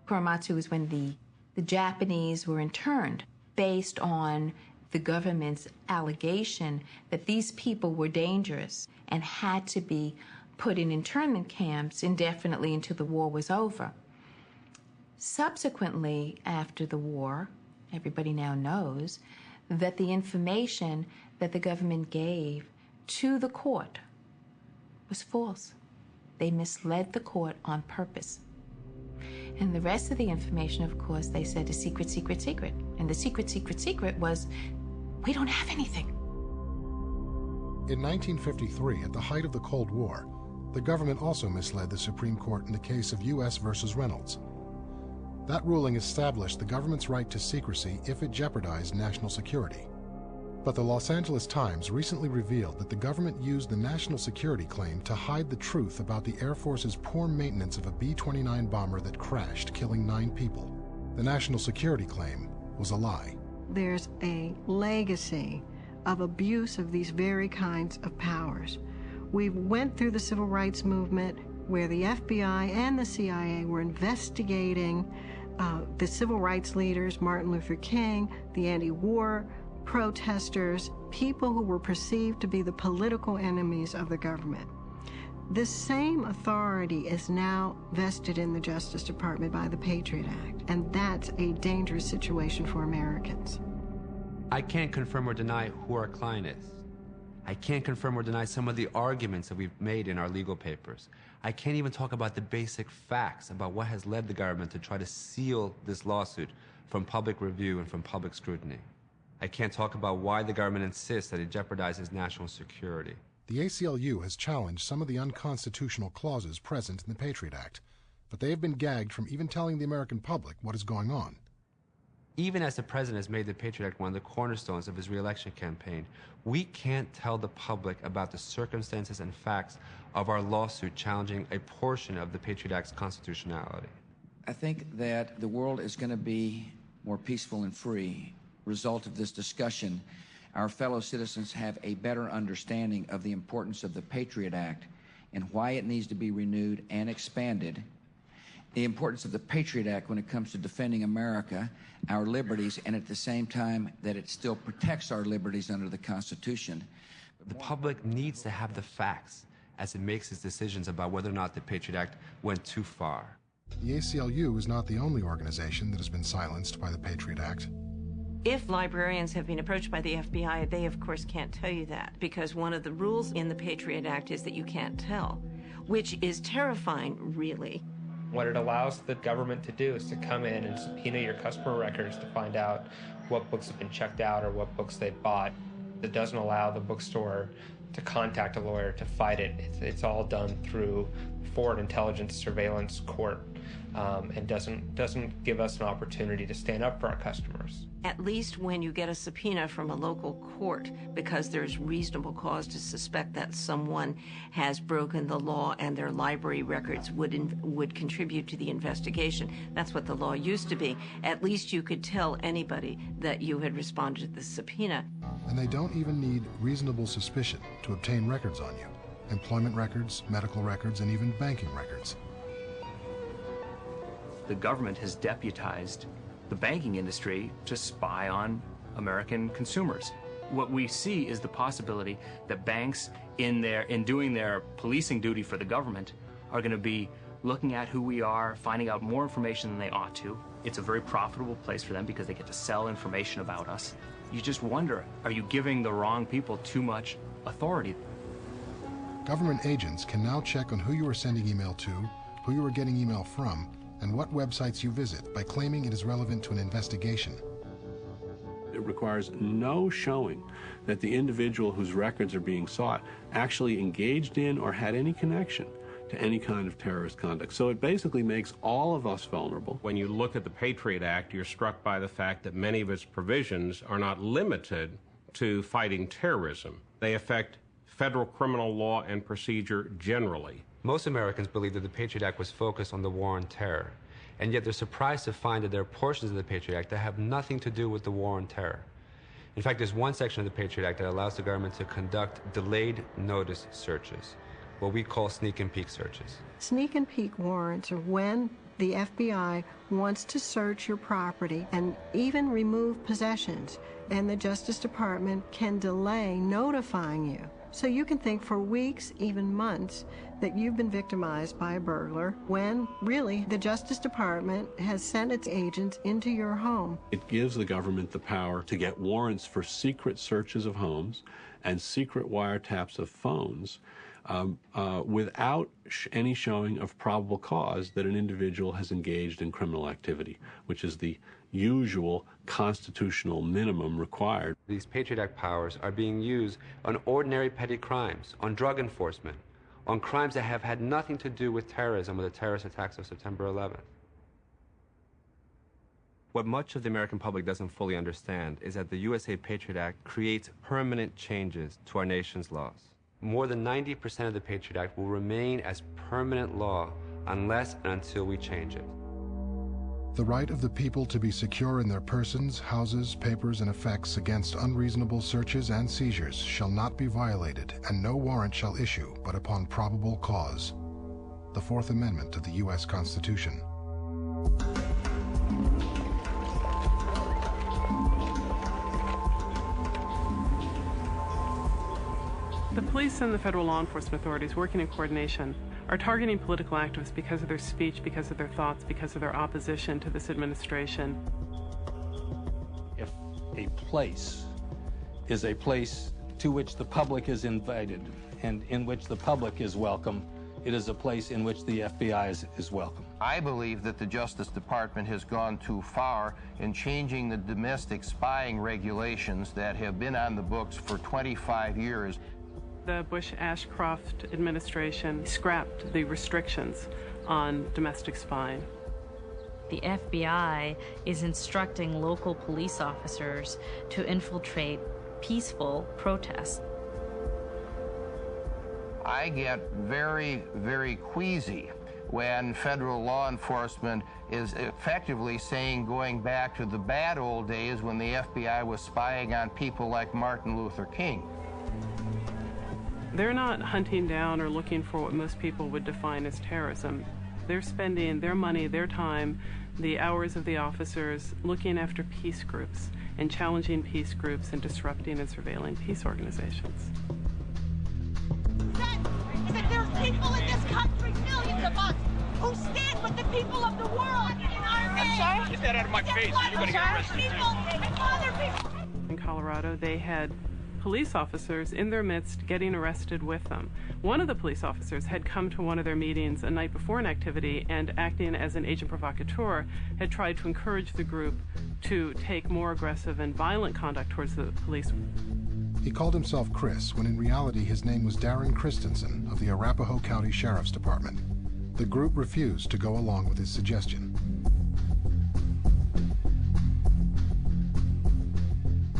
Korematsu is when the Japanese were interned based on the government's allegation that these people were dangerous and had to be put in internment camps indefinitely until the war was over. Subsequently, after the war, everybody now knows that the information that the government gave to the court was false. They misled the court on purpose. And the rest of the information, of course, they said is secret. And the secret was, we don't have anything. In 1953, at the height of the Cold War, the government also misled the Supreme Court in the case of U.S. versus Reynolds. That ruling established the government's right to secrecy if it jeopardized national security. But the Los Angeles Times recently revealed that the government used the national security claim to hide the truth about the Air Force's poor maintenance of a B-29 bomber that crashed, killing 9 people. The national security claim was a lie. There's a legacy of abuse of these very kinds of powers. We went through the civil rights movement where the FBI and the CIA were investigating the civil rights leaders, Martin Luther King, the anti-war protesters, people who were perceived to be the political enemies of the government. This same authority is now vested in the Justice Department by the Patriot Act, and that's a dangerous situation for Americans. I can't confirm or deny who our client is. I can't confirm or deny some of the arguments that we've made in our legal papers. I can't even talk about the basic facts about what has led the government to try to seal this lawsuit from public review and from public scrutiny. I can't talk about why the government insists that it jeopardizes national security. The ACLU has challenged some of the unconstitutional clauses present in the Patriot Act, but they have been gagged from even telling the American public what is going on. Even as the president has made the Patriot Act one of the cornerstones of his re-election campaign, we can't tell the public about the circumstances and facts of our lawsuit challenging a portion of the Patriot Act's constitutionality. I think that the world is going to be more peaceful and free. Result of this discussion, our fellow citizens have a better understanding of the importance of the Patriot Act and why it needs to be renewed and expanded, the importance of the Patriot Act when it comes to defending America, our liberties, and at the same time that it still protects our liberties under the Constitution. The public needs to have the facts as it makes its decisions about whether or not the Patriot Act went too far. The ACLU is not the only organization that has been silenced by the Patriot Act. If librarians have been approached by the FBI, they of course can't tell you that, because one of the rules in the Patriot Act is that you can't tell, which is terrifying, really. What it allows the government to do is to come in and subpoena your customer records to find out what books have been checked out or what books they bought. It doesn't allow the bookstore to contact a lawyer to fight it. It's all done through forward intelligence surveillance court, and doesn't give us an opportunity to stand up for our customers. At least when you get a subpoena from a local court, because there's reasonable cause to suspect that someone has broken the law and their library records would contribute to the investigation. That's what the law used to be. At least you could tell anybody that you had responded to the subpoena. And they don't even need reasonable suspicion to obtain records on you. Employment records, medical records, and even banking records. The government has deputized the banking industry to spy on American consumers. What we see is the possibility that banks, in doing their policing duty for the government, are going to be looking at who we are, finding out more information than they ought to. It's a very profitable place for them because they get to sell information about us. You just wonder, are you giving the wrong people too much authority? Government agents can now check on who you are sending email to, who you are getting email from, and what websites you visit by claiming it is relevant to an investigation. It requires no showing that the individual whose records are being sought actually engaged in or had any connection to any kind of terrorist conduct. So it basically makes all of us vulnerable. When you look at the Patriot Act, you're struck by the fact that many of its provisions are not limited to fighting terrorism. They affect federal criminal law and procedure generally. Most Americans believe that the Patriot Act was focused on the war on terror, and yet they're surprised to find that there are portions of the Patriot Act that have nothing to do with the war on terror. In fact, there's one section of the Patriot Act that allows the government to conduct delayed notice searches, what we call sneak and peek searches. Sneak and peek warrants are when the FBI wants to search your property and even remove possessions, and the Justice Department can delay notifying you. So you can think for weeks, even months, that you've been victimized by a burglar when really the Justice Department has sent its agents into your home. It gives the government the power to get warrants for secret searches of homes and secret wiretaps of phones without any showing of probable cause that an individual has engaged in criminal activity, which is the usual constitutional minimum required. These Patriot Act powers are being used on ordinary petty crimes, on drug enforcement, on crimes that have had nothing to do with terrorism or the terrorist attacks of September 11th. What much of the American public doesn't fully understand is that the USA Patriot Act creates permanent changes to our nation's laws. More than 90% of the Patriot Act will remain as permanent law unless and until we change it. The right of the people to be secure in their persons, houses, papers, and effects against unreasonable searches and seizures shall not be violated, and no warrant shall issue but upon probable cause. The Fourth Amendment to the U.S. Constitution. The police and the federal law enforcement authorities working in coordination are targeting political activists because of their speech, because of their thoughts, because of their opposition to this administration. If a place is a place to which the public is invited and in which the public is welcome, it is a place in which the FBI is welcome. I believe that the Justice Department has gone too far in changing the domestic spying regulations that have been on the books for 25 years. The Bush-Ashcroft administration scrapped the restrictions on domestic spying. The FBI is instructing local police officers to infiltrate peaceful protests. I get very, very queasy when federal law enforcement is effectively saying going back to the bad old days when the FBI was spying on people like Martin Luther King. They're not hunting down or looking for what most people would define as terrorism. They're spending their money, their time, the hours of the officers looking after peace groups and challenging peace groups and disrupting and surveilling peace organizations. Is that there are people in this country, millions of us, who stand with the people of the world in our name. I'm sorry? Get that out of my face. You're going to get arrested. People and other people. In Colorado, they had police officers in their midst getting arrested with them. One of the police officers had come to one of their meetings a night before an activity and, acting as an agent provocateur, had tried to encourage the group to take more aggressive and violent conduct towards the police. He called himself Chris, when in reality his name was Darren Christensen of the Arapahoe County Sheriff's Department. The group refused to go along with his suggestion.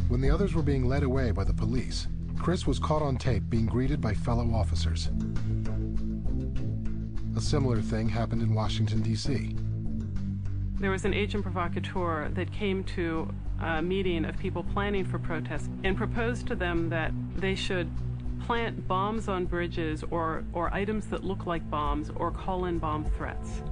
When the others were being led away by the police, Chris was caught on tape being greeted by fellow officers. A similar thing happened in Washington, D.C. There was an agent provocateur that came to a meeting of people planning for protests and proposed to them that they should plant bombs on bridges or items that look like bombs or call in bomb threats.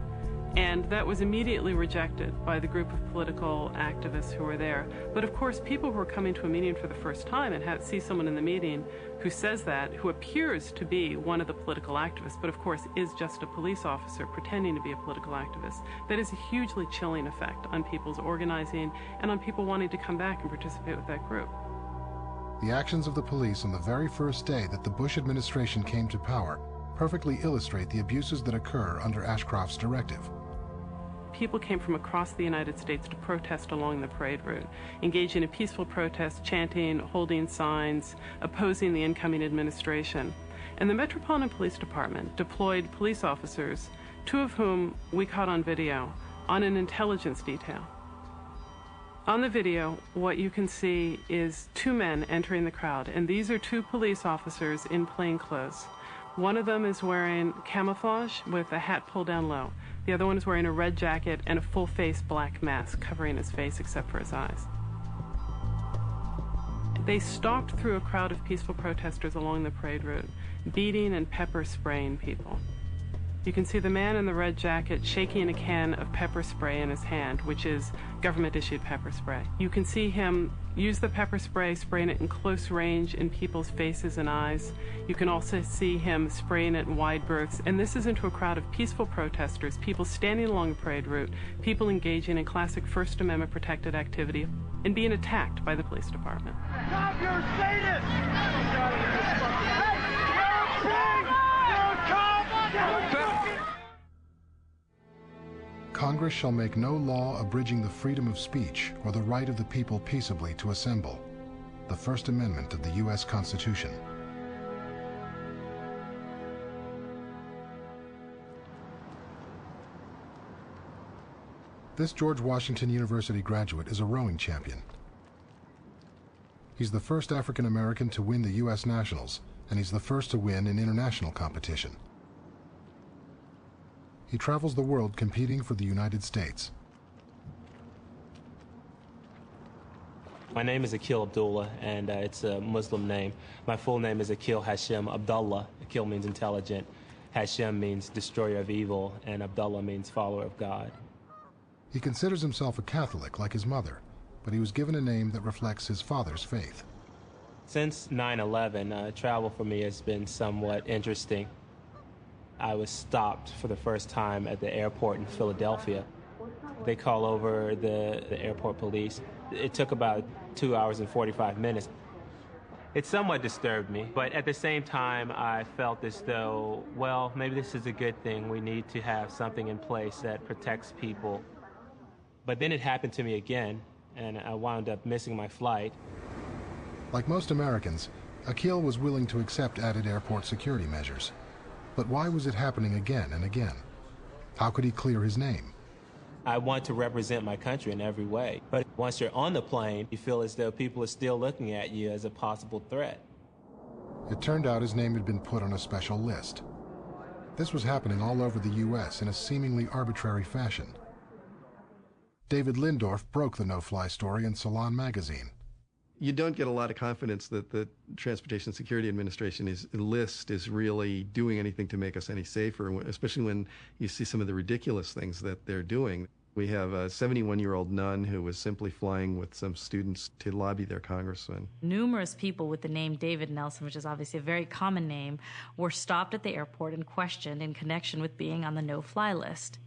And that was immediately rejected by the group of political activists who were there. But of course, people who are coming to a meeting for the first time and see someone in the meeting who says that, who appears to be one of the political activists, but of course is just a police officer pretending to be a political activist, that is a hugely chilling effect on people's organizing and on people wanting to come back and participate with that group. The actions of the police on the very first day that the Bush administration came to power perfectly illustrate the abuses that occur under Ashcroft's directive. People came from across the United States to protest along the parade route, engaging in peaceful protest, chanting, holding signs, opposing the incoming administration. And the Metropolitan Police Department deployed police officers, 2 of whom we caught on video, on an intelligence detail. On the video, what you can see is 2 men entering the crowd, and these are 2 police officers in plain clothes. One of them is wearing camouflage with a hat pulled down low. The other one is wearing a red jacket and a full-face black mask covering his face except for his eyes. They stalked through a crowd of peaceful protesters along the parade route, beating and pepper spraying people. You can see the man in the red jacket shaking a can of pepper spray in his hand, which is government-issued pepper spray. You can see him use the pepper spray, spraying it in close range in people's faces and eyes. You can also see him spraying it in wide berths. And this is into a crowd of peaceful protesters, people standing along the parade route, people engaging in classic First Amendment protected activity, and being attacked by the police department. Stop your Congress shall make no law abridging the freedom of speech or the right of the people peaceably to assemble. The First Amendment of the U.S. Constitution. This George Washington University graduate is a rowing champion. He's the first African American to win the U.S. Nationals, and he's the first to win an international competition. He travels the world competing for the United States. My name is Akil Abdullah, and it's a Muslim name. My full name is Akil Hashem Abdullah. Akil means intelligent, Hashem means destroyer of evil, and Abdullah means follower of God. He considers himself a Catholic like his mother, but he was given a name that reflects his father's faith. Since 9/11, travel for me has been somewhat interesting. I was stopped for the first time at the airport in Philadelphia. They call over the airport police. It took about 2 hours and 45 minutes. It somewhat disturbed me, but at the same time, I felt as though, well, maybe this is a good thing. We need to have something in place that protects people. But then it happened to me again, and I wound up missing my flight. Like most Americans, Akil was willing to accept added airport security measures. But why was it happening again and again? How could he clear his name? I want to represent my country in every way. But once you're on the plane, you feel as though people are still looking at you as a possible threat. It turned out his name had been put on a special list. This was happening all over the U.S. in a seemingly arbitrary fashion. David Lindorf broke the no-fly story in Salon magazine. You don't get a lot of confidence that the Transportation Security Administration's list is really doing anything to make us any safer, especially when you see some of the ridiculous things that they're doing. We have a 71-year-old nun who was simply flying with some students to lobby their congressman. Numerous people with the name David Nelson, which is obviously a very common name, were stopped at the airport and questioned in connection with being on the no-fly list.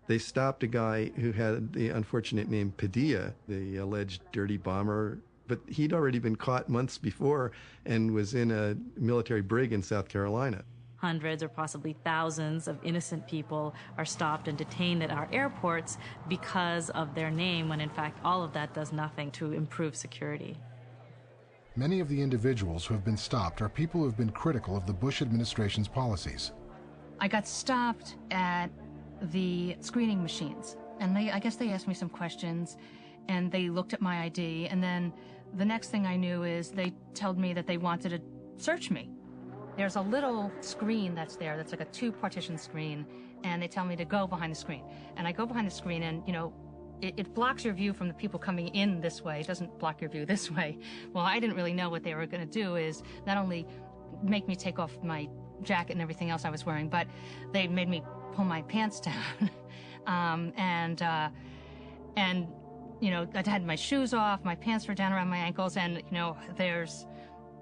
They stopped a guy who had the unfortunate name Padilla, the alleged dirty bomber, but he'd already been caught months before and was in a military brig in South Carolina. Hundreds or possibly thousands of innocent people are stopped and detained at our airports because of their name, when in fact all of that does nothing to improve security. Many of the individuals who have been stopped are people who have been critical of the Bush administration's policies. I got stopped at the screening machines, and I guess they asked me some questions, and they looked at my ID, and then the next thing I knew is they told me that they wanted to search me. There's a little screen that's there that's like a 2-partition screen, and they tell me to go behind the screen. And I go behind the screen, and, you know, it blocks your view from the people coming in this way. It doesn't block your view this way. Well, I didn't really know what they were going to do is not only make me take off my jacket and everything else I was wearing, but they made me pull my pants down. And you know, I had my shoes off, my pants were down around my ankles, and, you know, there's,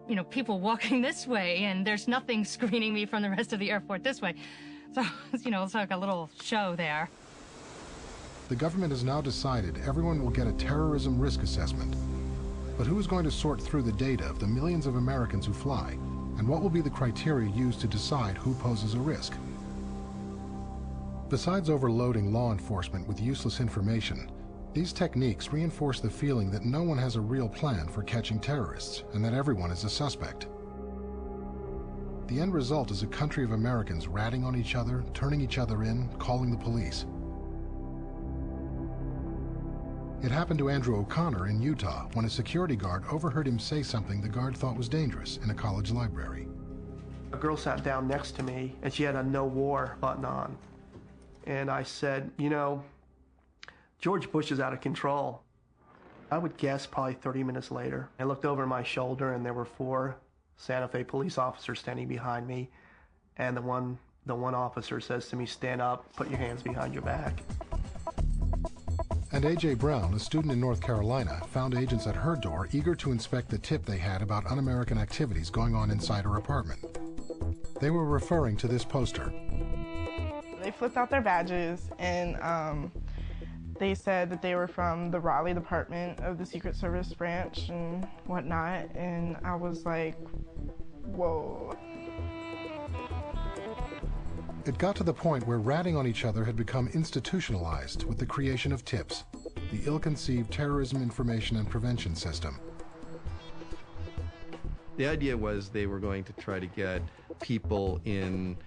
you know, people walking this way, and there's nothing screening me from the rest of the airport this way. So, you know, it's like a little show there. The government has now decided everyone will get a terrorism risk assessment. But who is going to sort through the data of the millions of Americans who fly And what will be the criteria used to decide who poses a risk? Besides overloading law enforcement with useless information, these techniques reinforce the feeling that no one has a real plan for catching terrorists and that everyone is a suspect. The end result is a country of Americans ratting on each other, turning each other in, calling the police. It happened to Andrew O'Connor in Utah when a security guard overheard him say something the guard thought was dangerous in a college library. A girl sat down next to me and she had a no war button on. And I said, you know, George Bush is out of control. I would guess probably 30 minutes later. I looked over my shoulder and there were 4 Santa Fe police officers standing behind me. And the one officer says to me, stand up, put your hands behind your back. And A.J. Brown, a student in North Carolina, found agents at her door eager to inspect the tip they had about un-American activities going on inside her apartment. They were referring to this poster. They flipped out their badges and they said that they were from the Raleigh Department of the Secret Service branch and whatnot, and I was like, whoa. It got to the point where ratting on each other had become institutionalized with the creation of TIPS, the ill-conceived Terrorism Information and Prevention System. The idea was they were going to try to get people in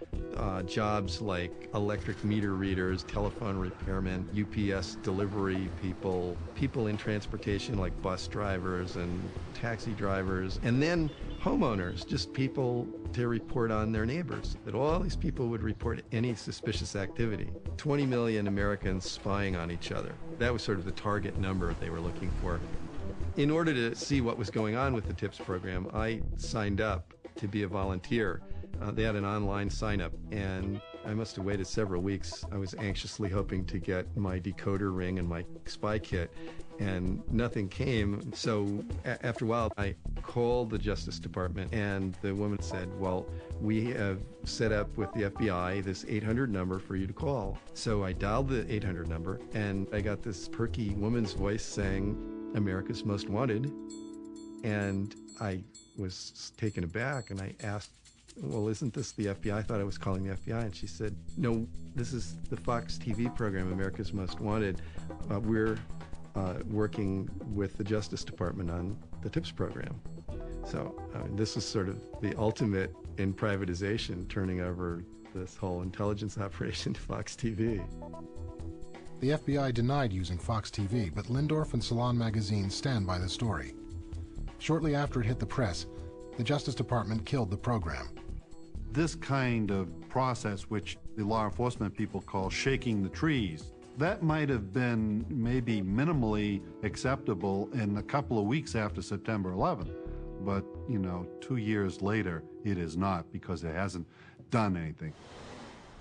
jobs like electric meter readers, telephone repairmen, UPS delivery people, people in transportation like bus drivers and taxi drivers, and then homeowners, just people to report on their neighbors, that all these people would report any suspicious activity. 20 million Americans spying on each other. That was sort of the target number they were looking for. In order to see what was going on with the TIPS program, I signed up to be a volunteer. They had an online sign-up, and I must have waited several weeks. I was anxiously hoping to get my decoder ring and my spy kit, and nothing came. So after a while, I called the Justice Department, and the woman said, well, we have set up with the FBI this 800 number for you to call. So I dialed the 800 number, and I got this perky woman's voice saying, America's Most Wanted. And I was taken aback, and I asked, well, isn't this the FBI? I thought I was calling the FBI. And she said, no, this is the Fox TV program, America's Most Wanted. We're working with the Justice Department on the TIPS program. So this is sort of the ultimate in privatization, turning over this whole intelligence operation to Fox TV. The FBI denied using Fox TV, but Lindorf and Salon magazine stand by the story. Shortly after it hit the press, the Justice Department killed the program. This kind of process, which the law enforcement people call shaking the trees, that might have been maybe minimally acceptable in a couple of weeks after September 11th. But, 2 years later, it is not, because it hasn't done anything.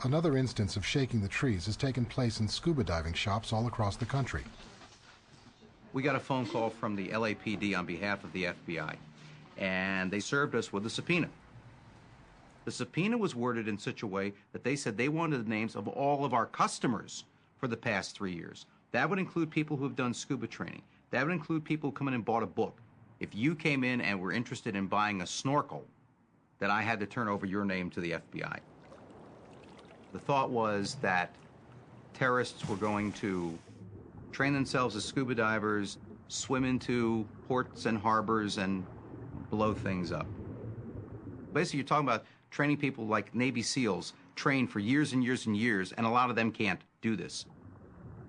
Another instance of shaking the trees has taken place in scuba diving shops all across the country. We got a phone call from the LAPD on behalf of the FBI, and they served us with a subpoena. The subpoena was worded in such a way that they said they wanted the names of all of our customers for the past 3 years. That would include people who have done scuba training. That would include people who come in and bought a book. If you came in and were interested in buying a snorkel, then I had to turn over your name to the FBI. The thought was that terrorists were going to train themselves as scuba divers, swim into ports and harbors, and blow things up. Basically, you're talking about training people like Navy SEALs, trained for years and years and years, and a lot of them can't do this.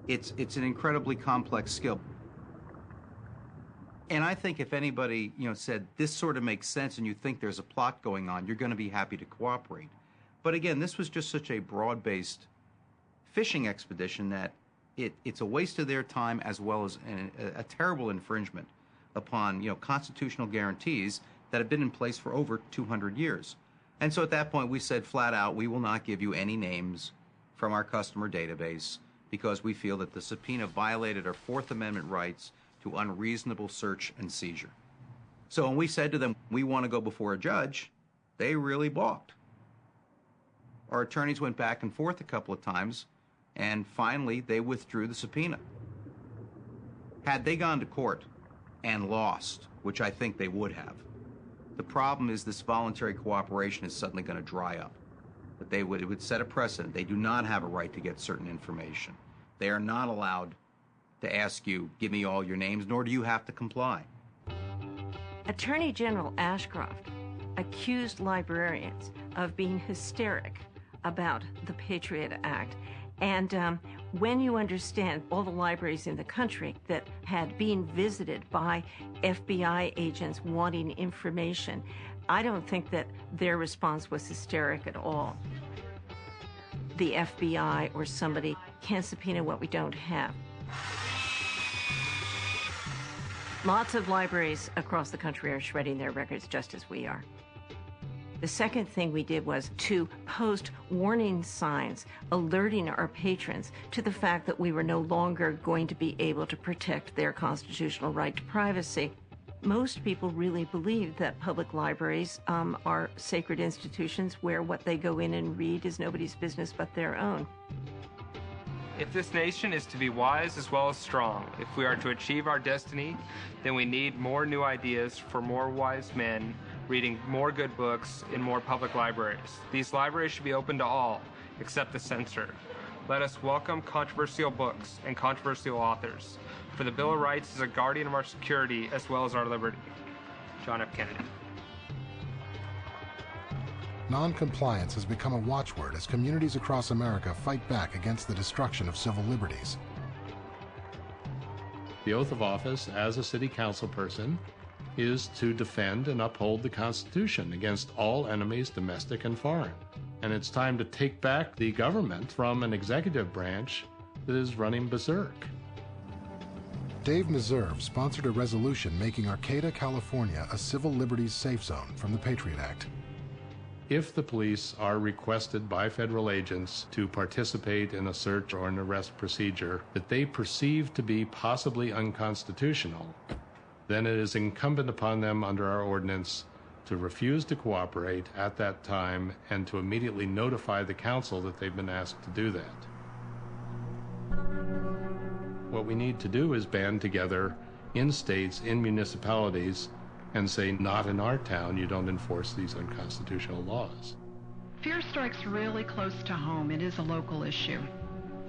It's an incredibly complex skill. And I think if anybody, said this sort of makes sense and you think there's a plot going on, you're going to be happy to cooperate. But again, this was just such a broad-based fishing expedition that it's a waste of their time, as well as a terrible infringement upon, constitutional guarantees that have been in place for over 200 years. And so at that point, we said flat out, we will not give you any names from our customer database because we feel that the subpoena violated our Fourth Amendment rights to unreasonable search and seizure. So when we said to them, we want to go before a judge, they really balked. Our attorneys went back and forth a couple of times, and finally they withdrew the subpoena. Had they gone to court and lost, which I think they would have, The problem is this voluntary cooperation is suddenly going to dry up. That it would set a precedent. They do not have a right to get certain information. They are not allowed to ask you, give me all your names, nor do you have to comply. Attorney General Ashcroft accused librarians of being hysteric about the Patriot Act. And when you understand all the libraries in the country that had been visited by FBI agents wanting information, I don't think that their response was hysteric at all. The FBI or somebody can't subpoena what we don't have. Lots of libraries across the country are shredding their records just as we are. The second thing we did was to post warning signs alerting our patrons to the fact that we were no longer going to be able to protect their constitutional right to privacy. Most people really believe that public libraries are sacred institutions where what they go in and read is nobody's business but their own. If this nation is to be wise as well as strong, if we are to achieve our destiny, then we need more new ideas for more wise men reading more good books in more public libraries. These libraries should be open to all, except the censor. Let us welcome controversial books and controversial authors, for the Bill of Rights is a guardian of our security as well as our liberty. John F. Kennedy. Non-compliance has become a watchword as communities across America fight back against the destruction of civil liberties. The oath of office as a city council person is to defend and uphold the Constitution against all enemies, domestic and foreign. And it's time to take back the government from an executive branch that is running berserk. Dave Meserve sponsored a resolution making Arcata, California a civil liberties safe zone from the Patriot Act. If the police are requested by federal agents to participate in a search or an arrest procedure that they perceive to be possibly unconstitutional, then it is incumbent upon them under our ordinance to refuse to cooperate at that time and to immediately notify the council that they've been asked to do that. What we need to do is band together in states, in municipalities, and say, not in our town, you don't enforce these unconstitutional laws. Fear strikes really close to home. It is a local issue.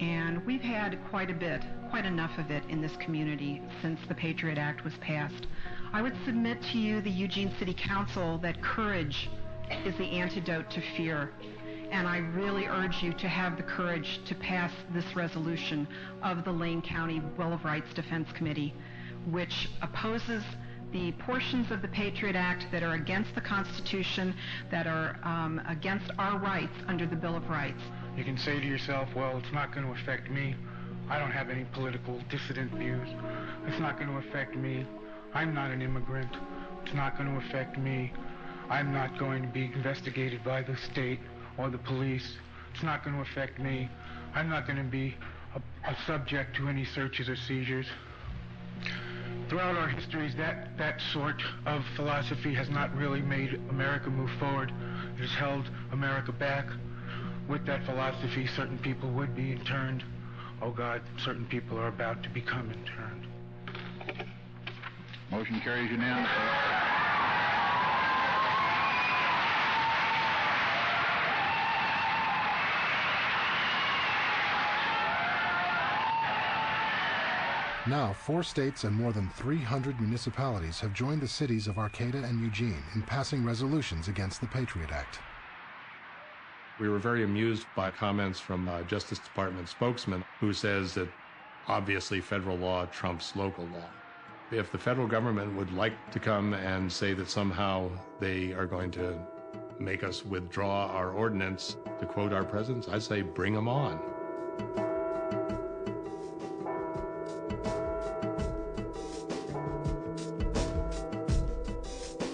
And we've had quite enough of it in this community since the Patriot Act was passed. I would submit to you, the Eugene City Council, that courage is the antidote to fear. And I really urge you to have the courage to pass this resolution of the Lane County Bill of Rights Defense Committee, which opposes the portions of the Patriot Act that are against the Constitution, that are against our rights under the Bill of Rights. You can say to yourself, well, it's not going to affect me. I don't have any political dissident views. It's not going to affect me. I'm not an immigrant. It's not going to affect me. I'm not going to be investigated by the state or the police. It's not going to affect me. I'm not going to be a subject to any searches or seizures. Throughout our histories, that sort of philosophy has not really made America move forward. It has held America back. With that philosophy, certain people would be interned. Oh God, certain people are about to become interned. Motion carries unanimously. Now, 4 states and more than 300 municipalities have joined the cities of Arcata and Eugene in passing resolutions against the Patriot Act. We were very amused by comments from Justice Department spokesman who says that obviously federal law trumps local law. If the federal government would like to come and say that somehow they are going to make us withdraw our ordinance, to quote our presidents, I'd say bring them on.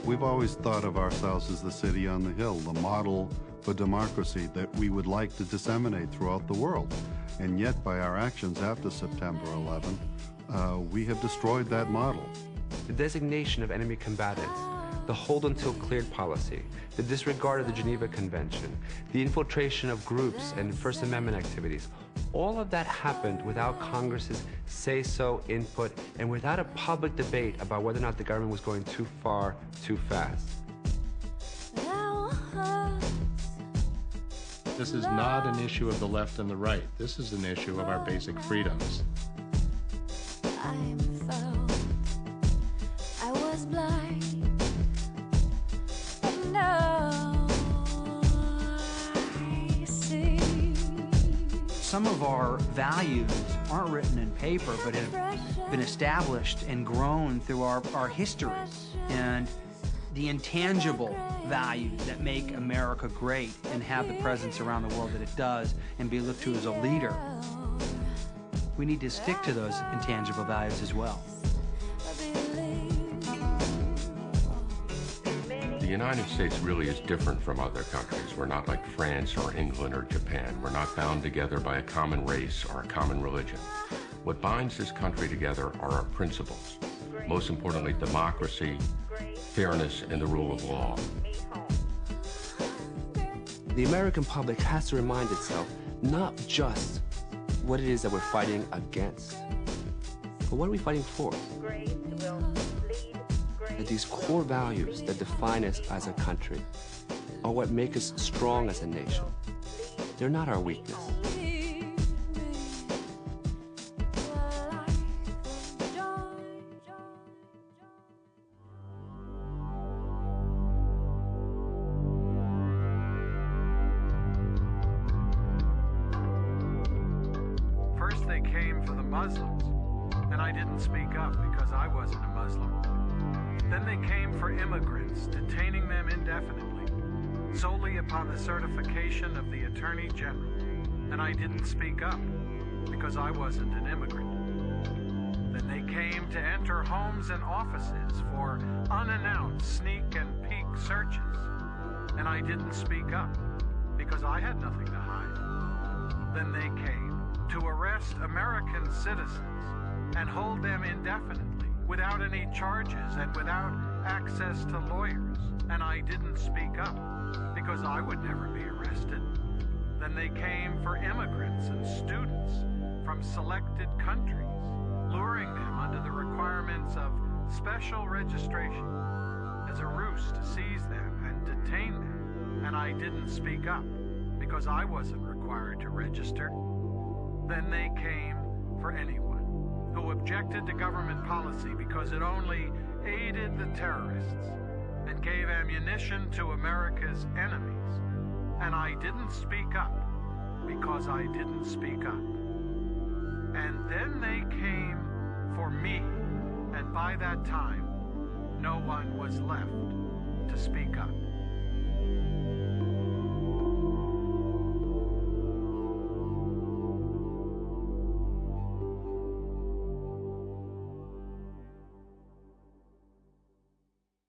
We've always thought of ourselves as the city on the hill, the model for democracy that we would like to disseminate throughout the world. And yet, by our actions after September 11, we have destroyed that model. The designation of enemy combatants, the hold until cleared policy, the disregard of the Geneva Convention, the infiltration of groups and First Amendment activities, all of that happened without Congress's say-so input and without a public debate about whether or not the government was going too far, too fast. This is not an issue of the left and the right. This is an issue of our basic freedoms. I'm found. I was blind, but now I see. Some of our values aren't written in paper, but have been established and grown through our history. And the intangible values that make America great and have the presence around the world that it does and be looked to as a leader. We need to stick to those intangible values as well. The United States really is different from other countries. We're not like France or England or Japan. We're not bound together by a common race or a common religion. What binds this country together are our principles. Most importantly, democracy, fairness, and the rule of law. The American public has to remind itself not just what it is that we're fighting against, but what are we fighting for? That these core values that define us as a country are what make us strong as a nation. They're not our weakness. First they came for the Muslims, and I didn't speak up because I wasn't a Muslim. Then they came for immigrants, detaining them indefinitely, solely upon the certification of the Attorney General, and I didn't speak up because I wasn't an immigrant. Then they came to enter homes and offices for unannounced sneak and peek searches, and I didn't speak up because I had nothing to hide. Then they came to arrest American citizens and hold them indefinitely without any charges and without access to lawyers, and I didn't speak up because I would never be arrested. Then they came for immigrants and students from selected countries, luring them under the requirements of special registration as a ruse to seize them and detain them, and I didn't speak up because I wasn't required to register. Then they came for anyone who objected to government policy because it only aided the terrorists and gave ammunition to America's enemies. And I didn't speak up because I didn't speak up. And then they came for me, and by that time, no one was left to speak up.